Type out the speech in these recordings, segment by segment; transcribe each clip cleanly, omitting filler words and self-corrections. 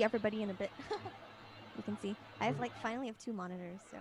everybody in a bit. You can see I have finally have 2 monitors, so.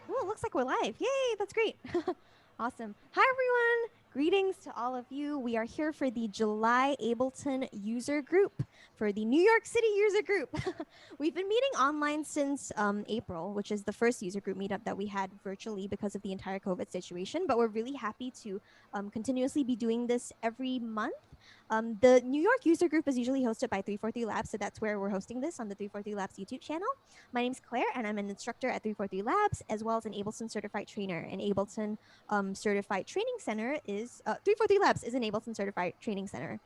Ooh, it looks like we're live. Yay, that's great. Awesome. Hi, everyone. Greetings to all of you. We are here for the July Ableton user group, for the New York City user group. We've been meeting online since April, which is the first user group meetup that we had virtually because of the entire COVID situation, but we're really happy to continuously be doing this every month. The New York user group is usually hosted by 343 Labs, so that's where we're hosting this, on the 343 Labs YouTube channel. My name's Claire, and I'm an instructor at 343 Labs, as well as an Ableton Certified Trainer. An Ableton Certified Training Center is, 343 Labs is an Ableton Certified Training Center.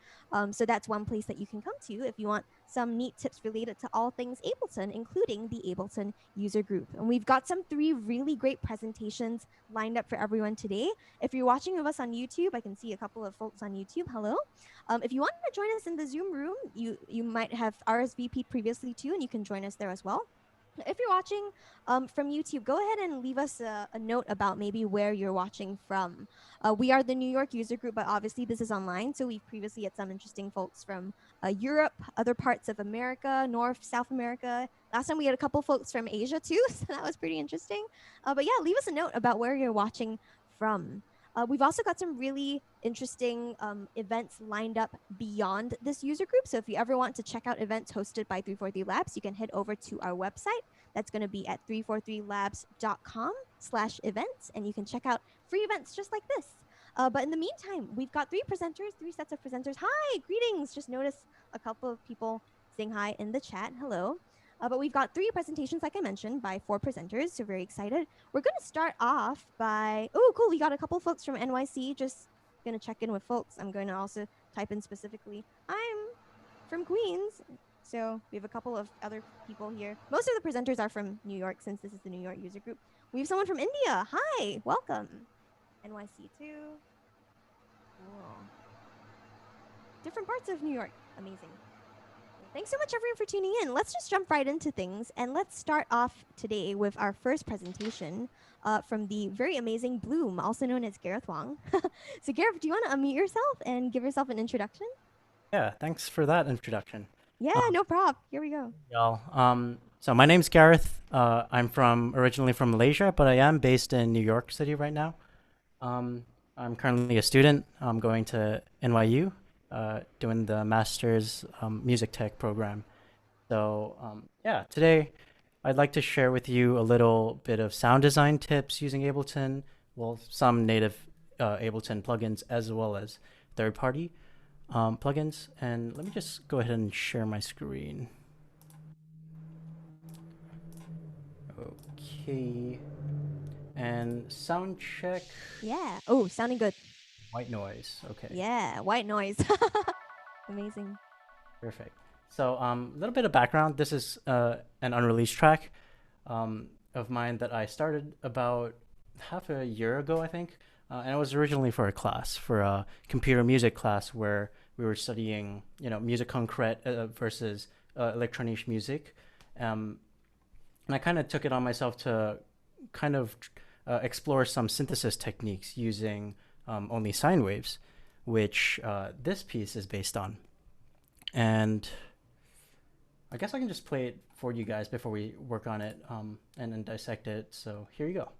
So that's one place that you can come to if you want some neat tips related to all things Ableton, including the Ableton user group. And we've got 3 really great presentations lined up for everyone today. If you're watching with us on YouTube, I can see a couple of folks on YouTube. Hello. If you want to join us in the Zoom room, you might have RSVP'd previously too, and you can join us there as well. If you're watching from YouTube, go ahead and leave us a note about maybe where you're watching from. We are the New York user group, but obviously this is online. So we've previously had some interesting folks from Europe, other parts of America, North, South America. Last time we had a couple folks from Asia too, so that was pretty interesting. But yeah, leave us a note about where you're watching from. We've also got some really interesting events lined up beyond this user group. So if you ever want to check out events hosted by 343 Labs, you can head over to our website. That's going to be at 343labs.com/events, and you can check out free events just like this. But in the meantime, we've got 3 sets of presenters. Hi, greetings. Just noticed a couple of people saying hi in the chat. Hello. But we've got 3 presentations, like I mentioned, by 4 presenters, so very excited. We're going to start off by, oh, cool, we got a couple folks from NYC, just going to check in with folks. I'm going to also type in specifically, I'm from Queens, so we have a couple of other people here. Most of the presenters are from New York, since this is the New York user group. We have someone from India. Hi, welcome. NYC too. Cool. Different parts of New York, amazing. Thanks so much, everyone, for tuning in. Let's just jump right into things, and let's start off today with our first presentation from the very amazing Bloom, also known as Gareth Wong. So, Gareth, do you want to unmute yourself and give yourself an introduction? Yeah, thanks for that introduction. Yeah, no problem. Here we go. Y'all. So my name's Gareth. I'm originally from Malaysia, but I am based in New York City right now. I'm currently a student. I'm going to NYU. Doing the master's music tech program. So yeah, today I'd like to share with you a little bit of sound design tips using Ableton, well, some native Ableton plugins as well as third-party plugins. And let me just go ahead and share my screen. Okay. And sound check. Yeah. Oh, sounding good. White noise. Okay. Yeah, white noise. Amazing. Perfect. So a little bit of background. This is an unreleased track of mine that I started about half a year ago, I think. And it was originally for a class, for a computer music class where we were studying, musique concrète versus electronic music. And I kind of took it on myself to kind of explore some synthesis techniques using only sine waves, which this piece is based on. And I guess I can just play it for you guys before we work on it and then dissect it. So here you go.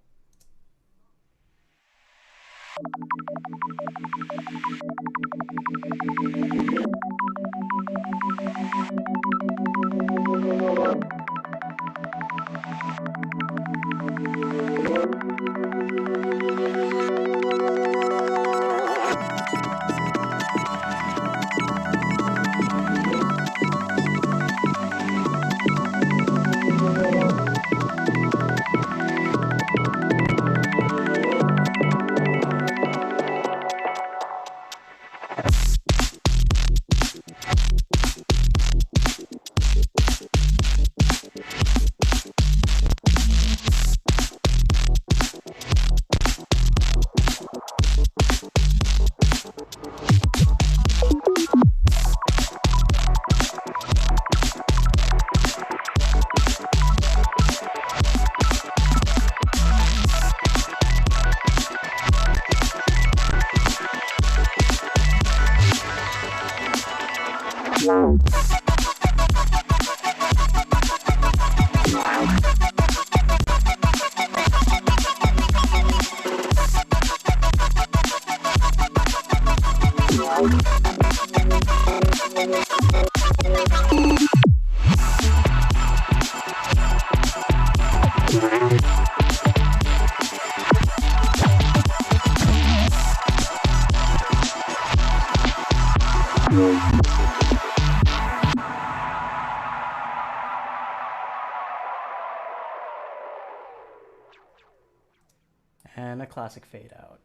and a classic fade out.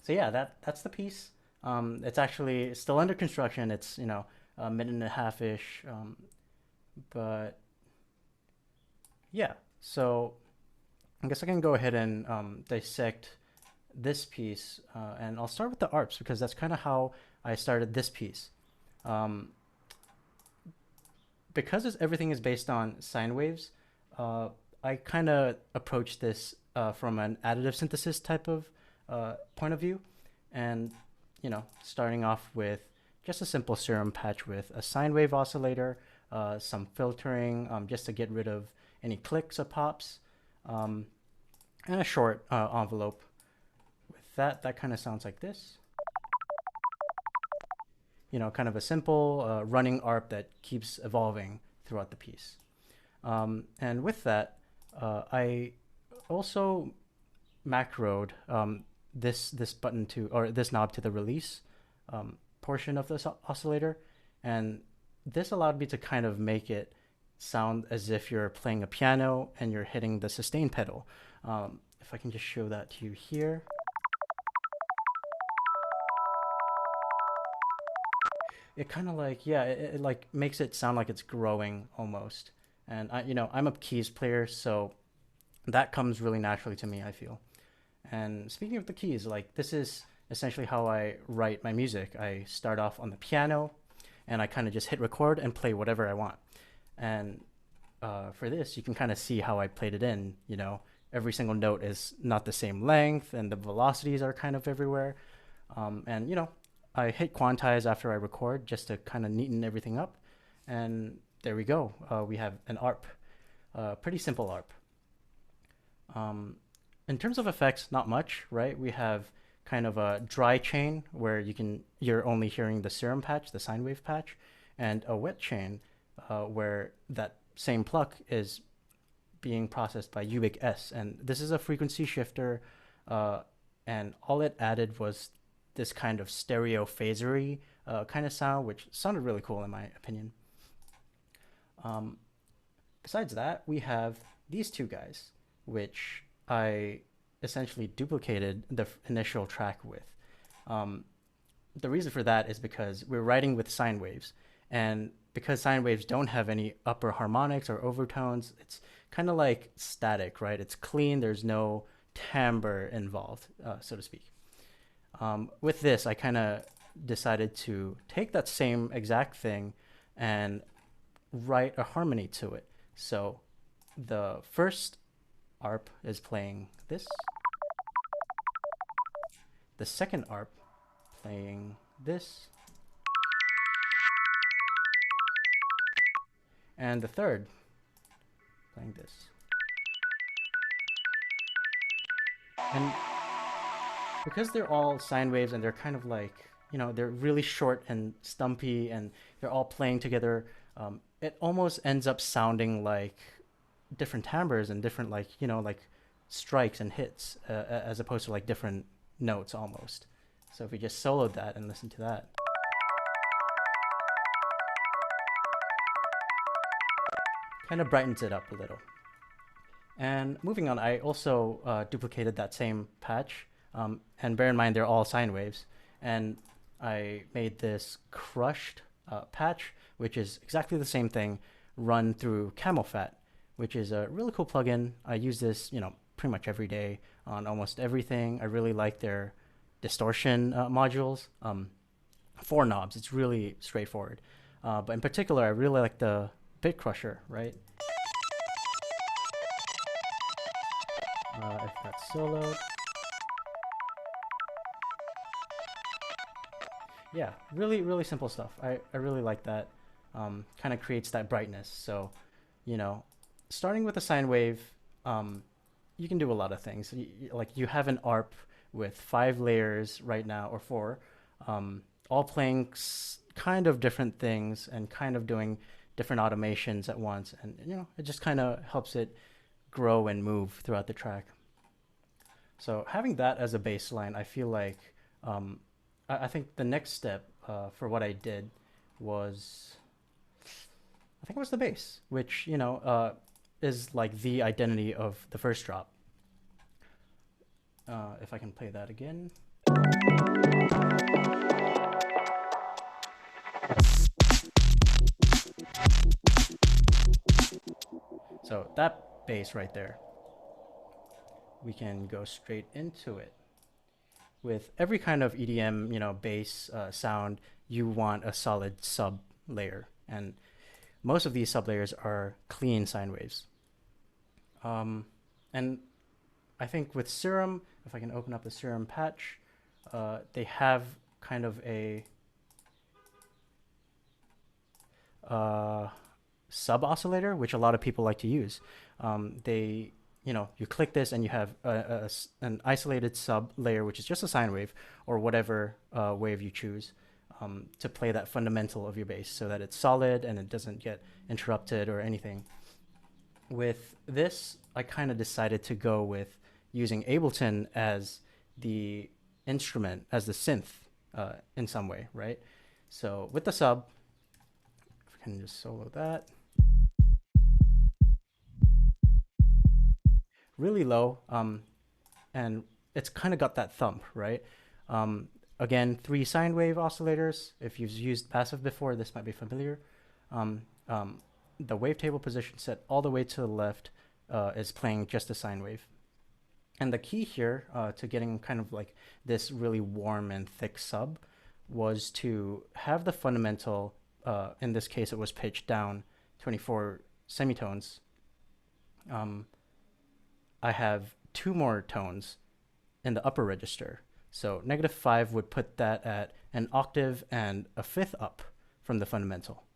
So yeah, that's the piece. It's actually still under construction. It's, you know, a minute and a half ish. But yeah, so I guess I can go ahead and dissect this piece, and I'll start with the ARPs because that's kind of how I started this piece. Um, because everything is based on sine waves, I kind of approach this from an additive synthesis type of point of view, and you know, starting off with just a simple serum patch with a sine wave oscillator, some filtering just to get rid of any clicks or pops, and a short envelope. With that kind of sounds like this. You know, kind of a simple running ARP that keeps evolving throughout the piece. And with that, I also macroed this button to, or this knob to the release portion of this oscillator, and this allowed me to kind of make it sound as if you're playing a piano and you're hitting the sustain pedal. If I can just show that to you here. It kind of like, yeah, it like makes it sound like it's growing almost. And you know, I'm a keys player, so that comes really naturally to me, I feel. And speaking of the keys, like this is essentially how I write my music. I start off on the piano and I kind of just hit record and play whatever I want. And for this, you can kind of see how I played it in. You know, every single note is not the same length and the velocities are kind of everywhere. And, you know, I hit quantize after I record just to kind of neaten everything up. And there we go. We have an ARP, pretty simple ARP. In terms of effects, not much, right? We have kind of a dry chain where you're only hearing the serum patch, the sine wave patch, and a wet chain where that same pluck is being processed by Ubik S. And this is a frequency shifter, and all it added was this kind of stereo phasery kind of sound, which sounded really cool in my opinion. Besides that, we have these two guys, which I essentially duplicated the initial track with. The reason for that is because we're writing with sine waves, and because sine waves don't have any upper harmonics or overtones, it's kind of like static, right? It's clean, there's no timbre involved, so to speak. With this, I kind of decided to take that same exact thing and write a harmony to it. So the first ARP is playing this. The second ARP playing this. And the third playing this. And because they're all sine waves and they're kind of like, you know, they're really short and stumpy and they're all playing together, it almost ends up sounding like different timbres and different, like, you know, like strikes and hits as opposed to like different notes almost. So if we just soloed that and listen to that. Kind of brightens it up a little. And moving on, I also duplicated that same patch. And bear in mind, they're all sine waves. And I made this crushed patch, which is exactly the same thing, run through CamelPhat, which is a really cool plugin. I use this, you know, pretty much every day on almost everything. I really like their distortion modules. 4 knobs. It's really straightforward. But in particular, I really like the Bit Crusher, right? If that's soloed. Yeah, really, really simple stuff. I really like that. Kind of creates that brightness. So, you know, starting with a sine wave, you can do a lot of things. Like you have an ARP with 5 layers right now, or 4, all playing kind of different things and kind of doing different automations at once. And, you know, it just kind of helps it grow and move throughout the track. So having that as a baseline, I feel like I think the next step for what I did was, I think it was the bass, which, you know, is like the identity of the first drop. if I can play that again. So that bass right there, we can go straight into it. With every kind of EDM, bass sound, you want a solid sub layer, and most of these sub layers are clean sine waves. And I think with Serum, if I can open up the Serum patch, they have kind of a sub oscillator, which a lot of people like to use. You click this and you have an isolated sub layer, which is just a sine wave or whatever wave you choose to play that fundamental of your bass so that it's solid and it doesn't get interrupted or anything. With this, I kind of decided to go with using Ableton as the instrument, as the synth in some way, right? So with the sub, if I can just solo that. Really low, and it's kind of got that thump, right? Again, 3 sine wave oscillators. If you've used passive before, this might be familiar. The wavetable position set all the way to the left is playing just a sine wave. And the key here to getting kind of like this really warm and thick sub was to have the fundamental, in this case it was pitched down 24 semitones. I have 2 more tones in the upper register. So -5 would put that at an octave and a fifth up from the fundamental.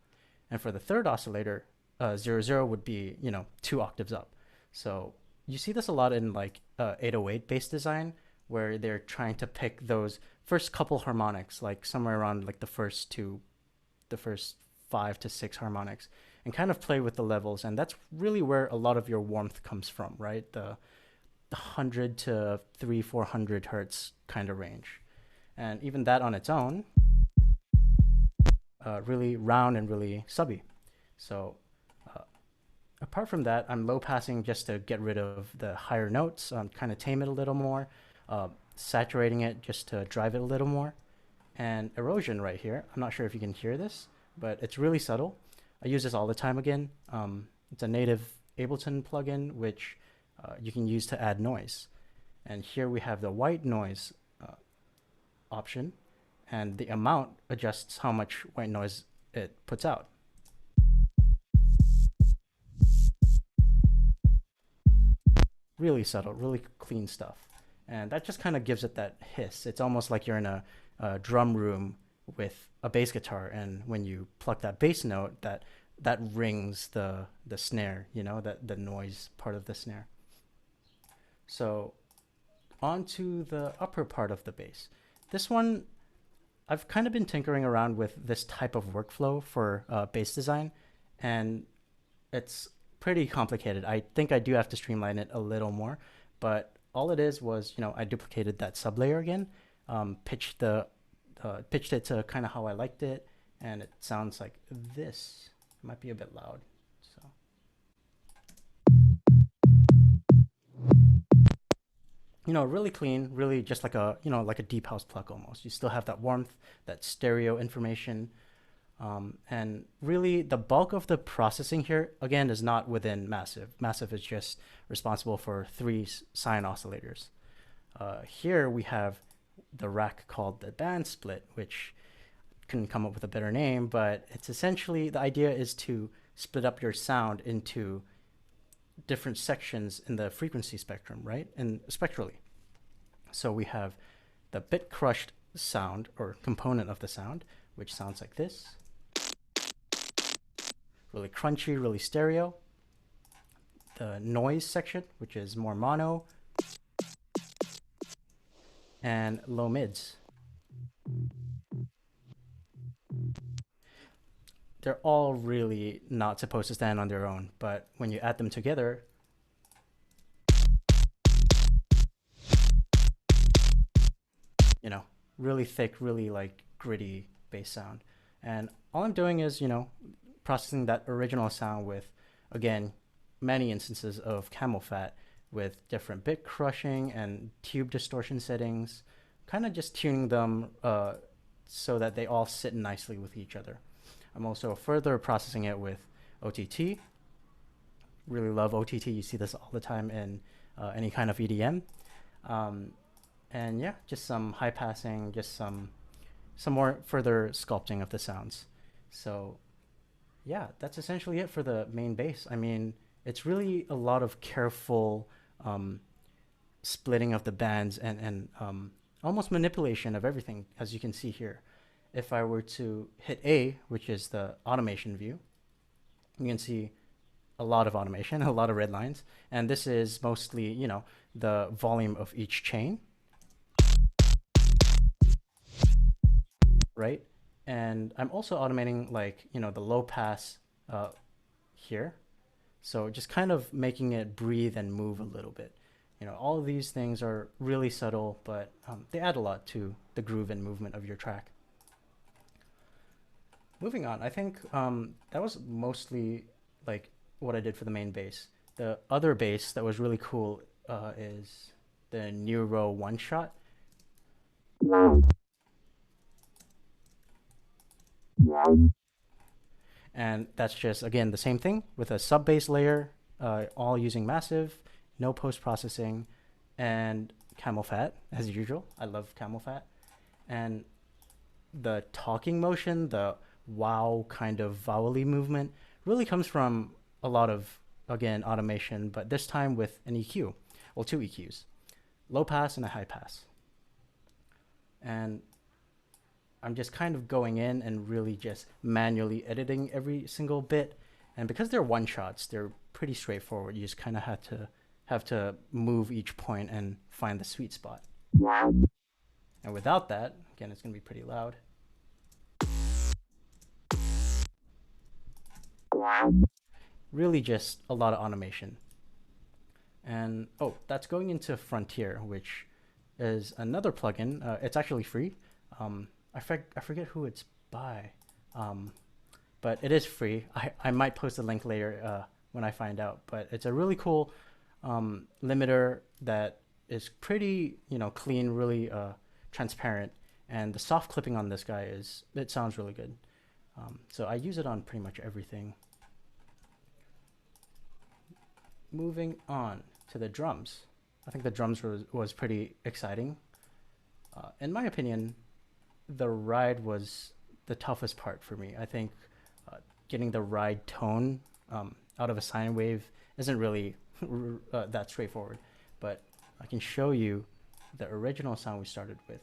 And for the third oscillator, 0, would be, 2 octaves up. So you see this a lot in like 808 bass design, where they're trying to pick those first couple harmonics, like somewhere around like the first 5 to 6 harmonics, and kind of play with the levels. And that's really where a lot of your warmth comes from, right? The 100 to 400 hertz kind of range. And even that on its own, really round and really subby. So apart from that, I'm low passing just to get rid of the higher notes, kind of tame it a little more, saturating it just to drive it a little more. And erosion right here, I'm not sure if you can hear this, but it's really subtle. I use this all the time again. It's a native Ableton plugin, which you can use to add noise. And here we have the white noise option, and the amount adjusts how much white noise it puts out. Really subtle, really clean stuff. And that just kind of gives it that hiss. It's almost like you're in a drum room with a bass guitar, and when you pluck that bass note, that rings the snare, that the noise part of the snare. So onto the upper part of the bass. This one, I've kind of been tinkering around with this type of workflow for bass design, and it's pretty complicated. I think I do have to streamline it a little more, but all it is was, I duplicated that sublayer again, pitched it to kind of how I liked it, and it sounds like this. It might be a bit loud, so. Really clean, really just like a, like a deep house pluck almost. You still have that warmth, that stereo information. And really the bulk of the processing here, again, is not within Massive. Massive is just responsible for 3 sine oscillators. Here we have the rack called the band split, which couldn't come up with a better name, but it's essentially, the idea is to split up your sound into different sections in the frequency spectrum, right? And spectrally. So we have the bit crushed sound, or component of the sound, which sounds like this. Really crunchy, really stereo. The noise section, which is more mono. And low mids. They're all really not supposed to stand on their own, but when you add them together, really thick, really like gritty bass sound. And all I'm doing is, processing that original sound with, again, many instances of camel fat, with different bit crushing and tube distortion settings, kind of just tuning them so that they all sit nicely with each other. I'm also further processing it with OTT. Really love OTT. You see this all the time in any kind of EDM. And yeah, just some high passing, just some more further sculpting of the sounds. So yeah, that's essentially it for the main bass. I mean, it's really a lot of careful um, splitting of the bands and almost manipulation of everything, as you can see here. If I were to hit A, which is the automation view, you can see a lot of automation, a lot of red lines. And this is mostly, the volume of each chain, right? And I'm also automating the low pass uh, here. So just kind of making it breathe and move a little bit. All of these things are really subtle, but they add a lot to the groove and movement of your track. Moving on, I think that was mostly like what I did for the main bass. The other bass that was really cool is the Neuro One Shot. And that's just, again, the same thing with a sub bass layer, all using massive, no post processing, and camel fat, as usual. I love camel fat. And the talking motion, the wow kind of vowely movement, really comes from a lot of, again, automation, but this time with an EQ. Well, two EQs, low pass and a high pass. And I'm just kind of going in and really just manually editing every single bit. And because they're one shots, they're pretty straightforward. You just kind of have to move each point and find the sweet spot. And without that, again, it's going to be pretty loud. Really just a lot of automation. And oh, that's going into Frontier, which is another plugin. It's actually free. I forget who it's by, but it is free. I might post a link later when I find out. But it's a really cool limiter that is pretty clean, really transparent, and the soft clipping on this guy it sounds really good. So I use it on pretty much everything. Moving on to the drums. I think the drums was pretty exciting. In my opinion, the ride was the toughest part for me. I think getting the ride tone out of a sine wave isn't really that straightforward, but I can show you the original sound we started with.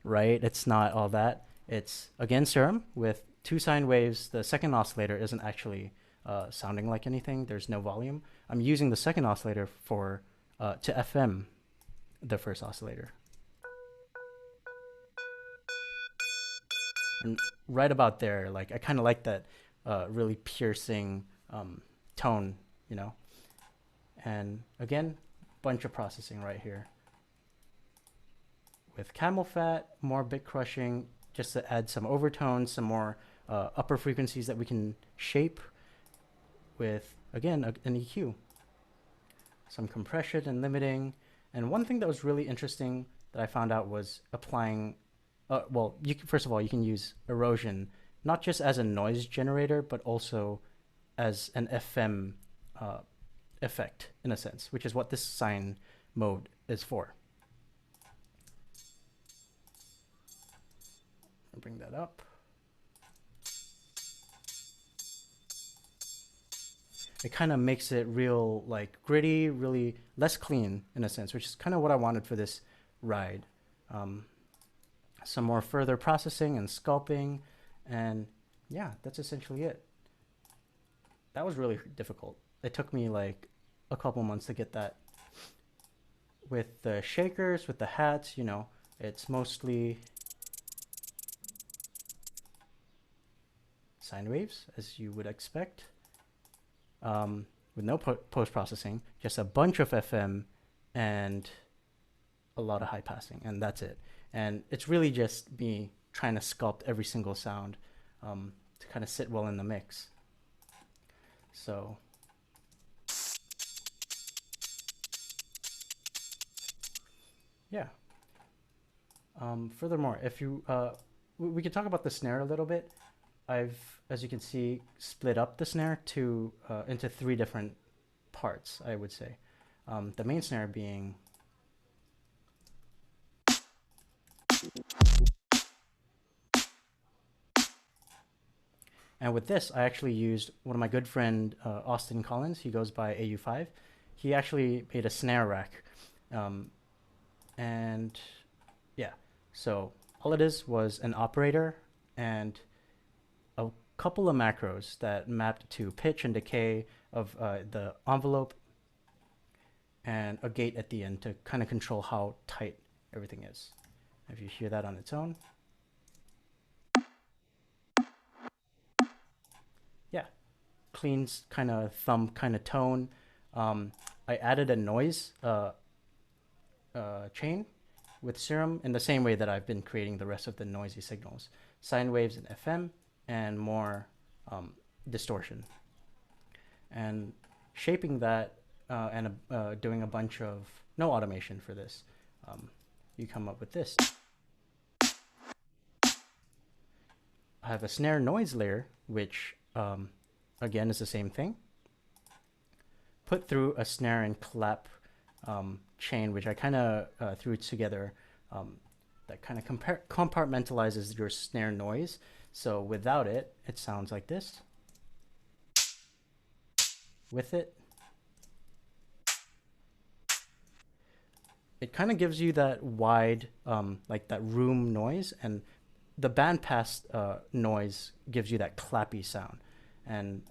Right? It's not all that. It's again serum with two sine waves. The second oscillator isn't actually sounding like anything. There's no volume. I'm using the second oscillator to FM the first oscillator. And right about there, I kind of like that really piercing tone, And again, bunch of processing right here. With camel fat, more bit crushing, just to add some overtones, some more upper frequencies that we can shape with, again, an EQ. Some compression and limiting. And one thing that was really interesting that I found out was applying, first of all, you can use erosion, not just as a noise generator, but also as an FM effect, in a sense, which is what this sine mode is for. I'll bring that up. It kind of makes it real, gritty, really less clean in a sense, which is kind of what I wanted for this ride. Some more further processing and sculpting, and yeah, that's essentially it. That was really difficult. It took me a couple months to get that. With the shakers, with the hats, it's mostly sine waves, as you would expect. With no post-processing, just a bunch of FM and a lot of high passing, and that's it. And it's really just me trying to sculpt every single sound to kind of sit well in the mix. So yeah. Furthermore, if you we could talk about the snare a little bit. I've, as you can see, split up the snare to into three different parts, I would say. The main snare being, and with this, I actually used one of my good friend Austin Collins. He goes by AU5. He actually made a snare rack, um, and yeah. So all it is was an operator and a couple of macros that mapped to pitch and decay of the envelope and a gate at the end to kind of control how tight everything is. If you hear that on its own, yeah, clean kind of thumb kind of tone. Um, I added a noise chain with Serum in the same way that I've been creating the rest of the noisy signals, sine waves and FM, and more distortion. And shaping that and doing a bunch of no automation for this, you come up with this. I have a snare noise layer, which again is the same thing. Put through a snare and clap chain, which I kind of threw together that kind of compartmentalizes your snare noise. So without it, it sounds like this. With it, it kind of gives you that wide, like that room noise, and the bandpass noise gives you that clappy sound. And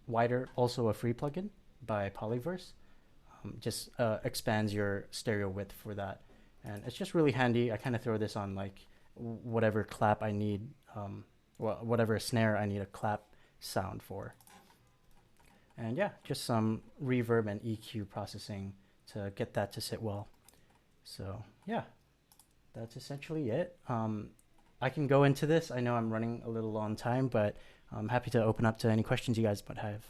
wider, also a free plugin by Polyverse, just expands your stereo width for that, and it's just really handy. I kind of throw this on like whatever clap I need, well, whatever snare I need a clap sound for. And yeah, just some reverb and EQ processing to get that to sit well. So yeah, that's essentially it. I can go into this. I know I'm running a little on time, but I'm happy to open up to any questions you guys might have.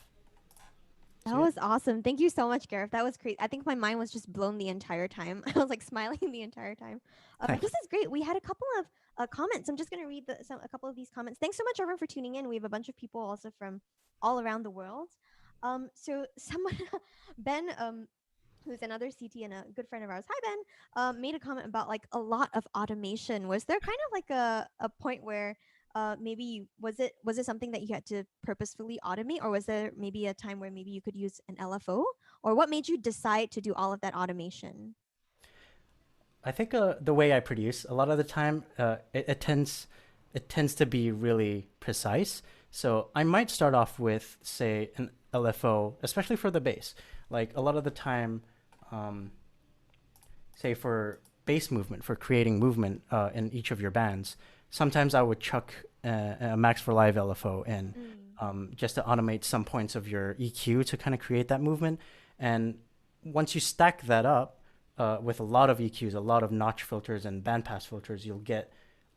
That So yeah. was awesome. Thank you so much, Gareth. That was great. I think my mind was just blown the entire time. I was like smiling the entire time. Thanks. This is great. We had a couple of comments. I'm just going to read a couple of these comments. Thanks so much, everyone, for tuning in. We have a bunch of people also from all around the world. So someone, Ben, who's another CT and a good friend of ours, hi Ben, made a comment about like a lot of automation. Was there kind of like a point where maybe was it something that you had to purposefully automate, or was there maybe a time where maybe you could use an LFO, or what made you decide to do all of that automation? I think the way I produce a lot of the time, it tends to be really precise. So I might start off with say an LFO, especially for the bass. Like a lot of the time, um, say for bass movement, for creating movement in each of your bands, sometimes I would chuck a Max for Live LFO in, Mm. just to automate some points of your EQ to kind of create that movement. And once you stack that up with a lot of EQs, a lot of notch filters and bandpass filters, you'll get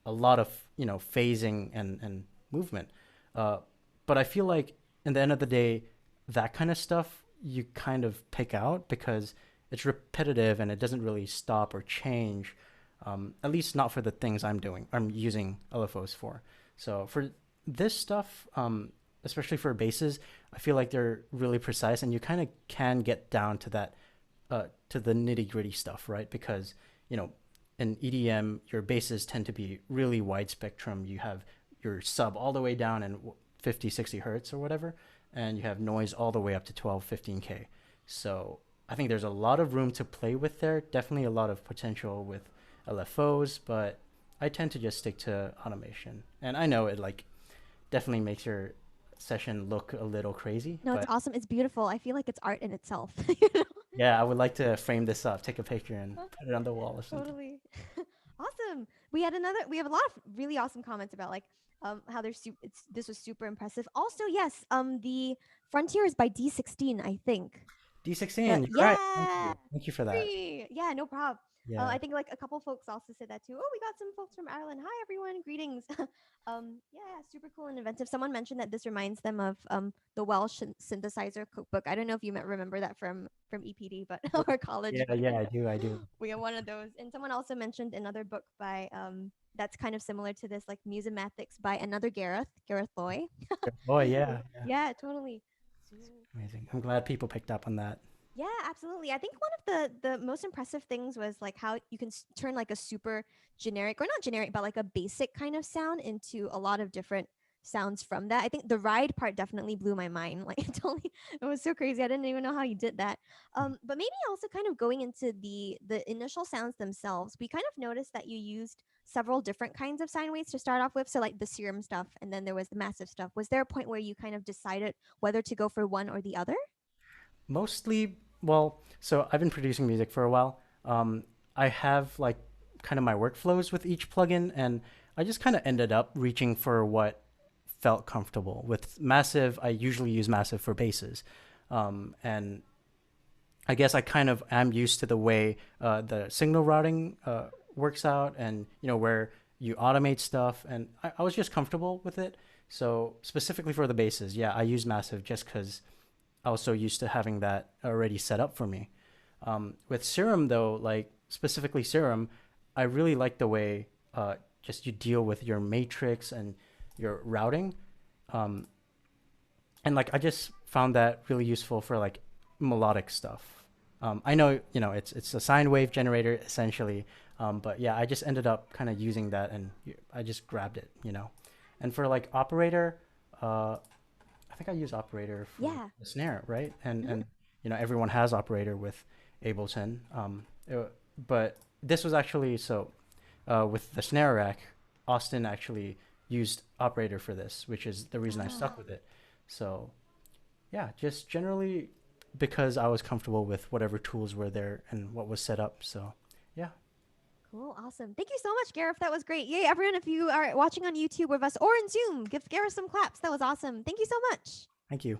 a lot of phasing and movement. Uh, but I feel like in the end of the day, that kind of stuff you kind of pick out because it's repetitive and it doesn't really stop or change. At least not for the things I'm using LFOs for. So for this stuff, especially for basses, I feel like they're really precise, and you kind of can get down to that, to the nitty gritty stuff, right? Because in EDM, your basses tend to be really wide spectrum. You have your sub all the way down in 50, 60 hertz or whatever, and you have noise all the way up to 12, 15K. So I think there's a lot of room to play with there. Definitely a lot of potential with LFOs, but I tend to just stick to automation. And I know it like definitely makes your session look a little crazy, No, it's but awesome. It's beautiful. I feel like it's art in itself. yeah, I would like to frame this up, take a picture and put it on the wall or something. Totally. Awesome. We have a lot of really awesome comments about like how this was super impressive. Also, yes, the Frontier is by D16, I think. D16, you're right. Thank Yeah. you. Thank you for that. Free. Yeah, no problem. Yeah. I think like a couple folks also said that too. Oh, we got some folks from Ireland. Hi everyone, greetings. Yeah, super cool and inventive. Someone mentioned that this reminds them of the Welsh synthesizer cookbook. I don't know if you remember that from EPD, but or college, Yeah, but yeah, I do, I do. we have one of those. And someone also mentioned another book by that's kind of similar to this, like Musimatics by another Gareth Loy. Oh, yeah, yeah. Yeah, totally. So Amazing. I'm glad people picked up on that. yeah, absolutely. I think one of the most impressive things was like how you can turn like a super generic or not generic, but like a basic kind of sound into a lot of different sounds from that. I think the ride part definitely blew my mind. Like it was so crazy. I didn't even know how you did that. But maybe also kind of going into the initial sounds themselves, we kind of noticed that you used several different kinds of sine waves to start off with. So like the serum stuff, and then there was the massive stuff. Was there a point where you kind of decided whether to go for one or the other? Mostly, well, so I've been producing music for a while. I have like kind of my workflows with each plugin, and I just kind of ended up reaching for what felt comfortable. With Massive, I usually use Massive for basses. And I guess I kind of am used to the way the signal routing works out, and where you automate stuff, and I was just comfortable with it. So specifically for the basses, yeah, I use Massive just because I was so used to having that already set up for me. With Serum though, like specifically Serum, I really like the way just you deal with your matrix and your routing. Um, and like I just found that really useful for like melodic stuff. I know it's a sine wave generator essentially, but yeah, I just ended up kind of using that, and I just grabbed it. And for like operator, I think I use operator for Yeah. the snare, right? And Mhm. and everyone has operator with Ableton, but this was actually so with the snare rack, Austin actually used operator for this, which is the reason I stuck Ah. with it. So yeah, just generally because I was comfortable with whatever tools were there and what was set up. So yeah, Cool, awesome. Thank you so much, Gareth. That was great. Yay, everyone, if you are watching on YouTube with us or in Zoom, give Gareth some claps. That was awesome. Thank you so much. thank you.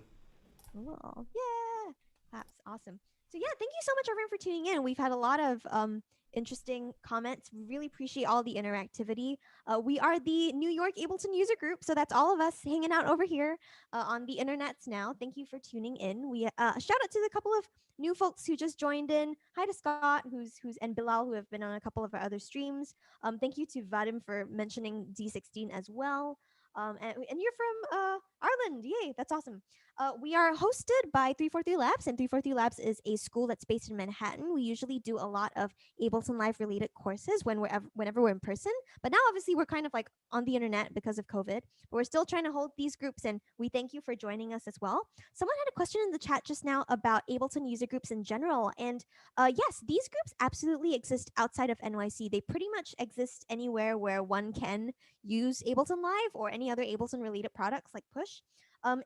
Cool. Yeah. Claps. Awesome. So yeah, thank you so much everyone for tuning in. We've had a lot of interesting comments. We really appreciate all the interactivity. We are the New York Ableton user group, so that's all of us hanging out over here on the internets now. Thank you for tuning in. We shout out to the couple of new folks who just joined in. Hi to Scott, who's and Bilal, who have been on a couple of our other streams. Thank you to Vadim for mentioning D16 as well. And you're from Ireland. Yay, that's awesome. We are hosted by 343 Labs, and 343 Labs is a school that's based in Manhattan. We usually do a lot of Ableton Live related courses whenever we're in person. But now, obviously, we're kind of like on the internet because of COVID. But we're still trying to hold these groups, and we thank you for joining us as well. Someone had a question in the chat just now about Ableton user groups in general. And yes, these groups absolutely exist outside of NYC. They pretty much exist anywhere where one can use Ableton Live or any other Ableton related products like Push.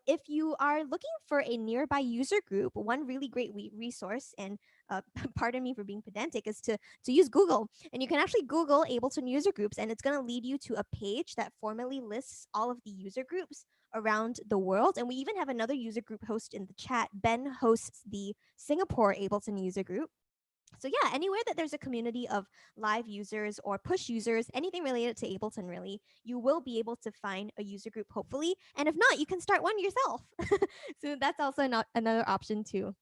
If you are looking for a nearby user group, one really great resource, and pardon me for being pedantic, is to use Google. And you can actually Google Ableton user groups, and it's going to lead you to a page that formally lists all of the user groups around the world. And we even have another user group host in the chat. Ben hosts the Singapore Ableton user group. So yeah, anywhere that there's a community of live users or push users, anything related to Ableton really, you will be able to find a user group hopefully. And if not, you can start one yourself. So that's also not another option too.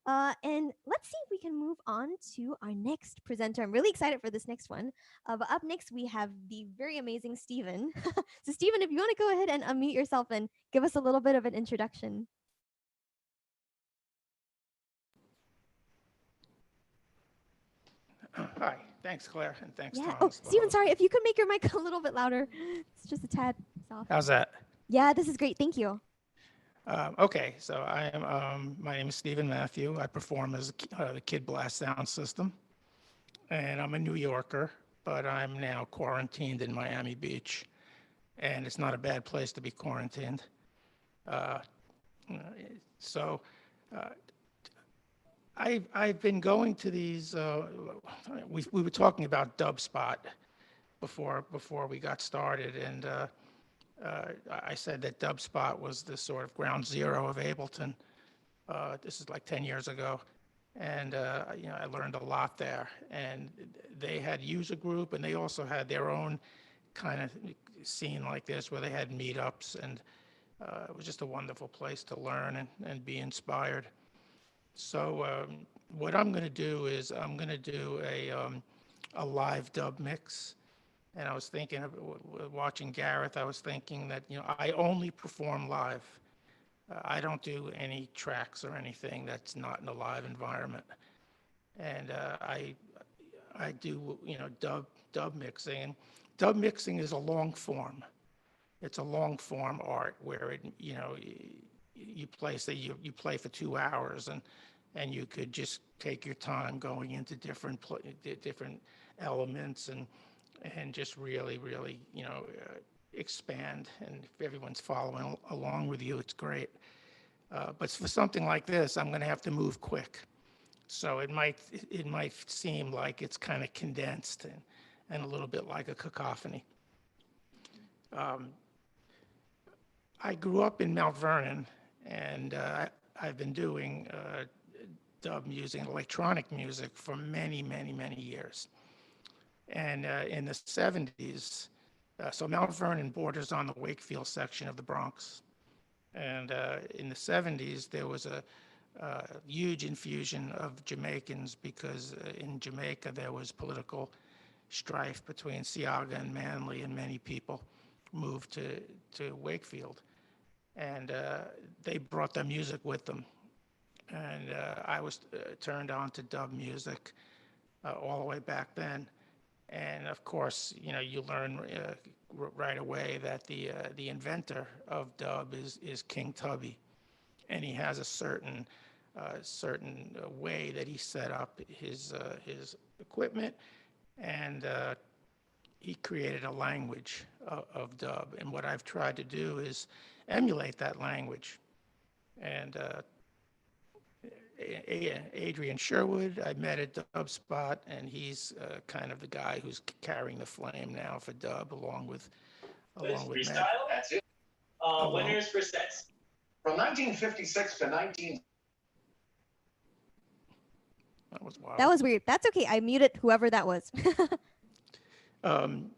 And let's see if we can move on to our next presenter. I'm really excited for this next one. But up next, we have the very amazing Stephen. So Stephen, if you want to go ahead and unmute yourself and give us a little bit of an introduction. Hi, thanks Claire, and thanks Yeah. Oh, Thomas for Stephen, sorry, hosting. if you could make your mic a little bit louder. It's just a tad soft. How's that? Yeah, this is great. Thank you. Okay, so my name is Stephen Matthew. I perform as the Kid Blast sound system, and I'm a New Yorker, but I'm now quarantined in Miami Beach, and it's not a bad place to be quarantined. Uh, so I've been going to these. We were talking about DubSpot before we got started, and I said that DubSpot was the sort of ground zero of Ableton. This is like 10 years ago. And I learned a lot there. And they had user group, and they also had their own kind of scene like this, where they had meetups, and it was just a wonderful place to learn and be inspired. So what I'm going to do is I'm going to do a live dub mix. And I was thinking of watching Gareth. I was thinking that I only perform live. I don't do any tracks or anything that's not in a live environment. And I do dub mixing. And dub mixing is a long form. It's a long form art where you play, say you play for 2 hours, and you could just take your time going into different elements, and just really expand. And if everyone's following along with you, it's great. But for something like this, I'm going to have to move quick. So it might seem like it's kind of condensed and a little bit like a cacophony. I grew up in Mount Vernon, and I've been doing dub music and electronic music for many years. And in the 70s, so Mount Vernon borders on the Wakefield section of the Bronx. And in the 70s, there was a huge infusion of Jamaicans, because in Jamaica there was political strife between Seaga and Manley, and many people moved to Wakefield. And they brought their music with them. And I was turned on to dub music all the way back then. And of course, you learn right away that the inventor of dub is King Tubby, and he has a certain way that he set up his equipment, and he created a language of dub. And what I've tried to do is emulate that language. And Adrian Sherwood, I met at DubSpot, and he's kind of the guy who's carrying the flame now for dub, along with freestyle. Matt. That's it. Winners for sets. From 1956 to 19. That was wild. That was weird. That's okay. I muted whoever that was. And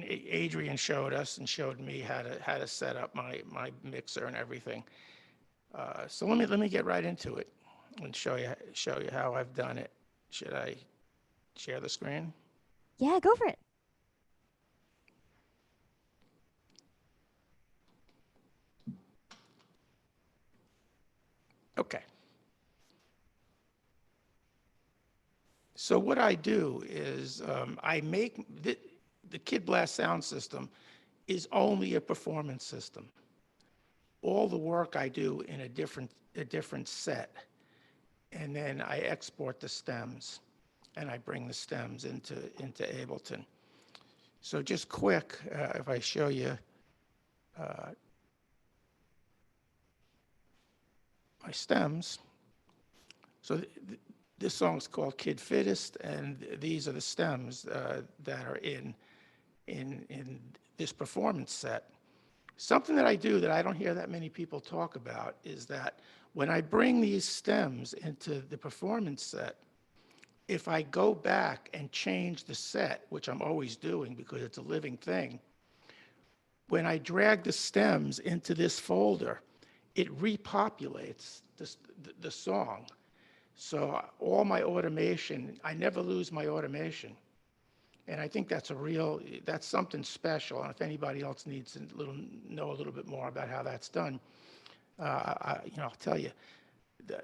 Adrian showed us and showed me how to set up my mixer and everything. So let me get right into it and show you how I've done it. Should I share the screen? Yeah, go for it. Okay. So what I do is I make the Kid Blast sound system is only a performance system. All the work I do in a different set, and then I export the stems, and I bring the stems into Ableton. So just quick, if I show you my stems. So this song is called Kid Fittest, and these are the stems that are in this performance set. Something that I do that I don't hear that many people talk about is that when I bring these stems into the performance set, if I go back and change the set, which I'm always doing because it's a living thing, when I drag the stems into this folder, it repopulates the song. So all my automation, I never lose my automation. And I think that's something special. And if anybody else needs to know a little bit more about how that's done, I'll tell you.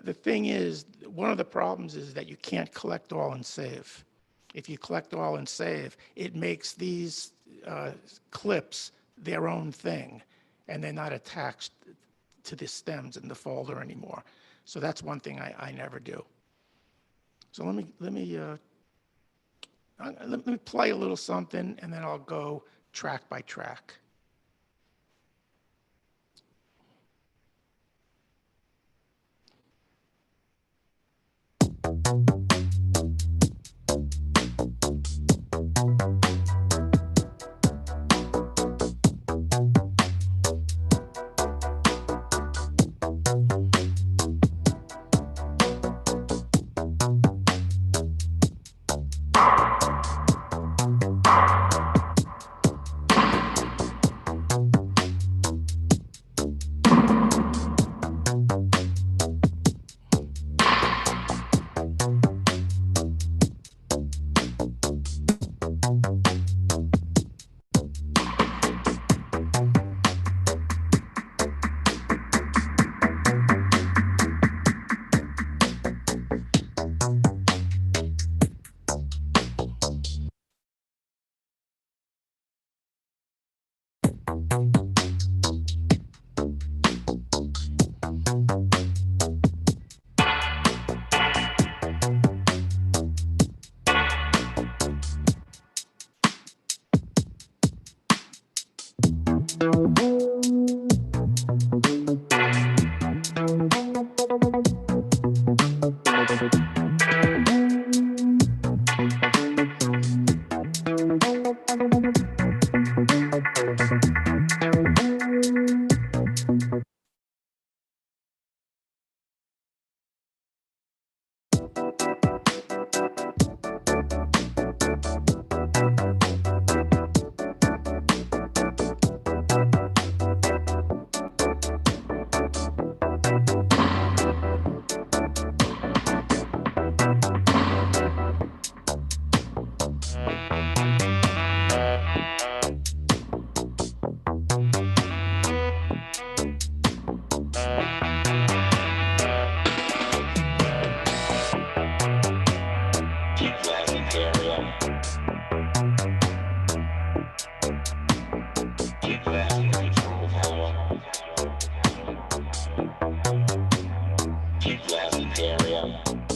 The thing is, one of the problems is that you can't collect all and save. If you collect all and save, it makes these clips their own thing, and they're not attached to the stems in the folder anymore. So that's one thing I never do. So let me play a little something, and then I'll go track by track.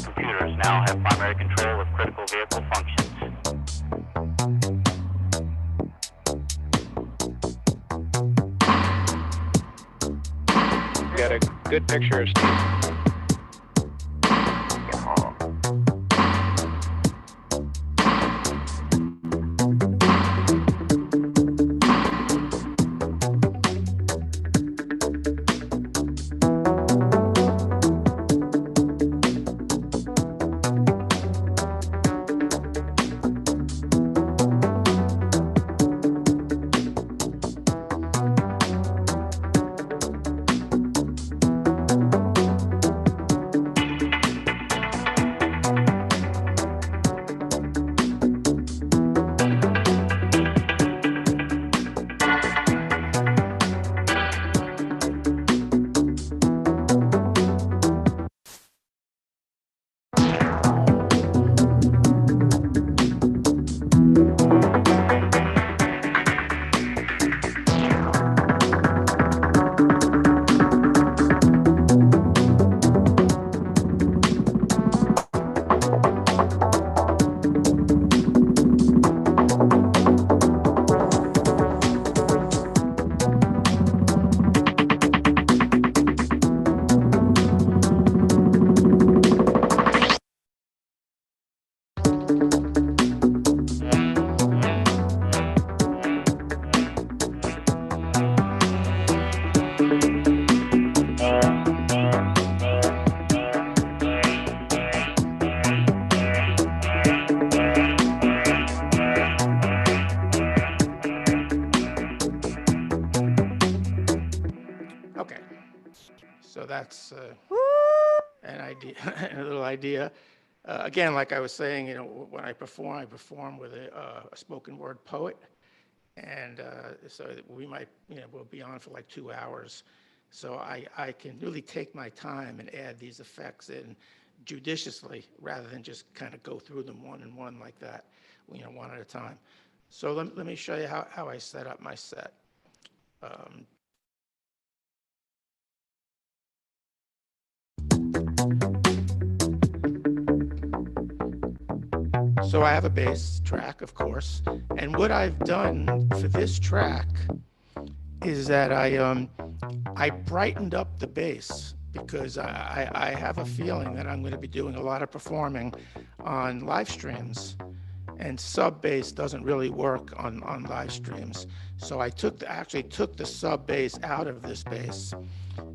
Computers now have primary control of critical vehicle functions. Got a good picture of Steve. So that's an idea, a little idea. Again, like I was saying, when I perform with a spoken word poet. And so we might, we'll be on for like 2 hours. So I can really take my time and add these effects in judiciously rather than just kind of go through them one and one like that, one at a time. So let me show you how I set up my set. So I have a bass track, of course, and what I've done for this track is that I brightened up the bass because I have a feeling that I'm going to be doing a lot of performing on live streams, and sub bass doesn't really work on live streams. So I actually took the sub bass out of this bass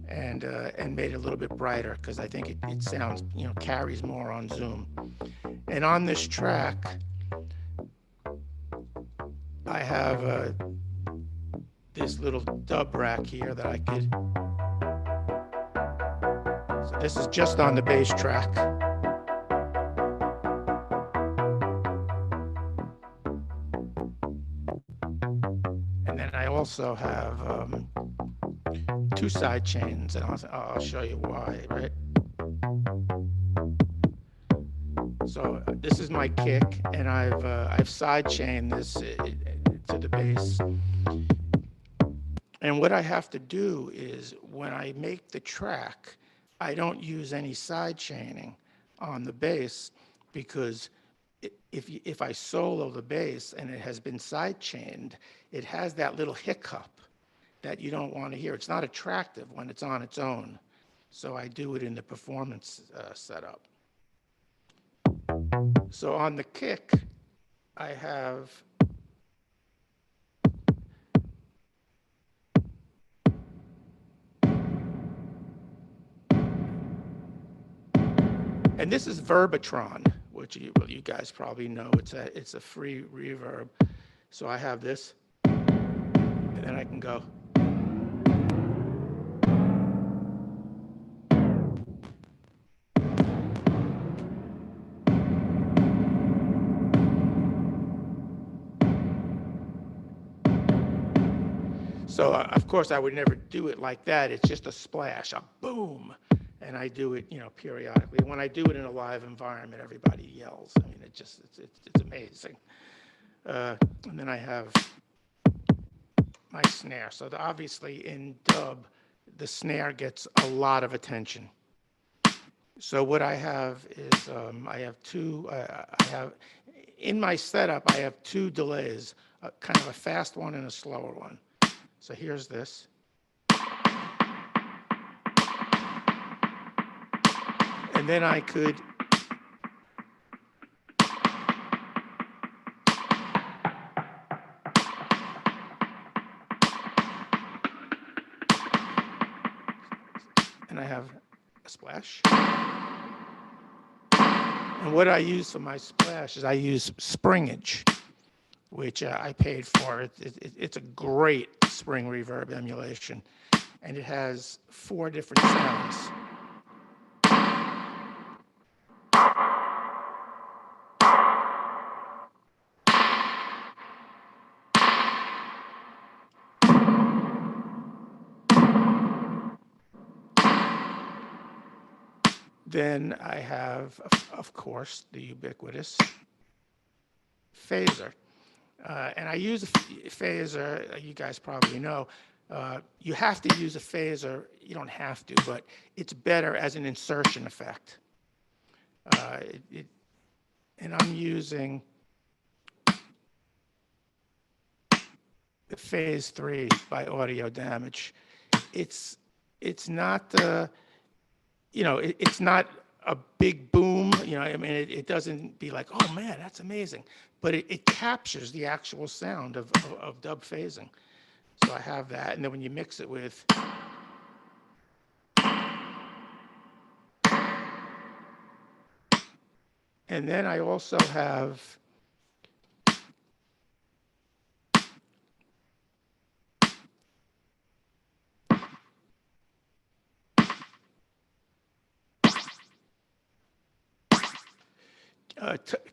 and made it a little bit brighter because I think it sounds, carries more on Zoom. And on this track, I have this little dub rack here that I could. So this is just on the bass track. And then I also have 2 side chains, and I'll show you why, right? So this is my kick, and I've side chained this to the bass. And what I have to do is when I make the track, I don't use any side chaining on the bass because if I solo the bass and it has been side chained, it has that little hiccup that you don't want to hear. It's not attractive when it's on its own. So I do it in the performance setup. So on the kick, I have and this is Verbatron, which you guys probably know. It's a free reverb. So I have this, and then I can go. So of course I would never do it like that. It's just a splash, a boom, and I do it, periodically. When I do it in a live environment, everybody yells. I mean, it's amazing. And then I have my snare. So obviously in dub, the snare gets a lot of attention. So what I have is I have in my setup, I have two delays, kind of a fast one and a slower one. So here's this. And then I could and I have a splash. And what I use for my splash is I use Springage, which I paid for. It's a great spring reverb emulation, and it has 4 different sounds. Then I have, of course, the ubiquitous phaser. And I use a phaser, you guys probably know. You have to use a phaser. You don't have to, but it's better as an insertion effect. And I'm using the Phase 3 by Audio Damage. It's not it's not a big boom, I mean, it doesn't be like, oh man, that's amazing. But it captures the actual sound of dub phasing. So I have that, and then when you mix it with and then I also have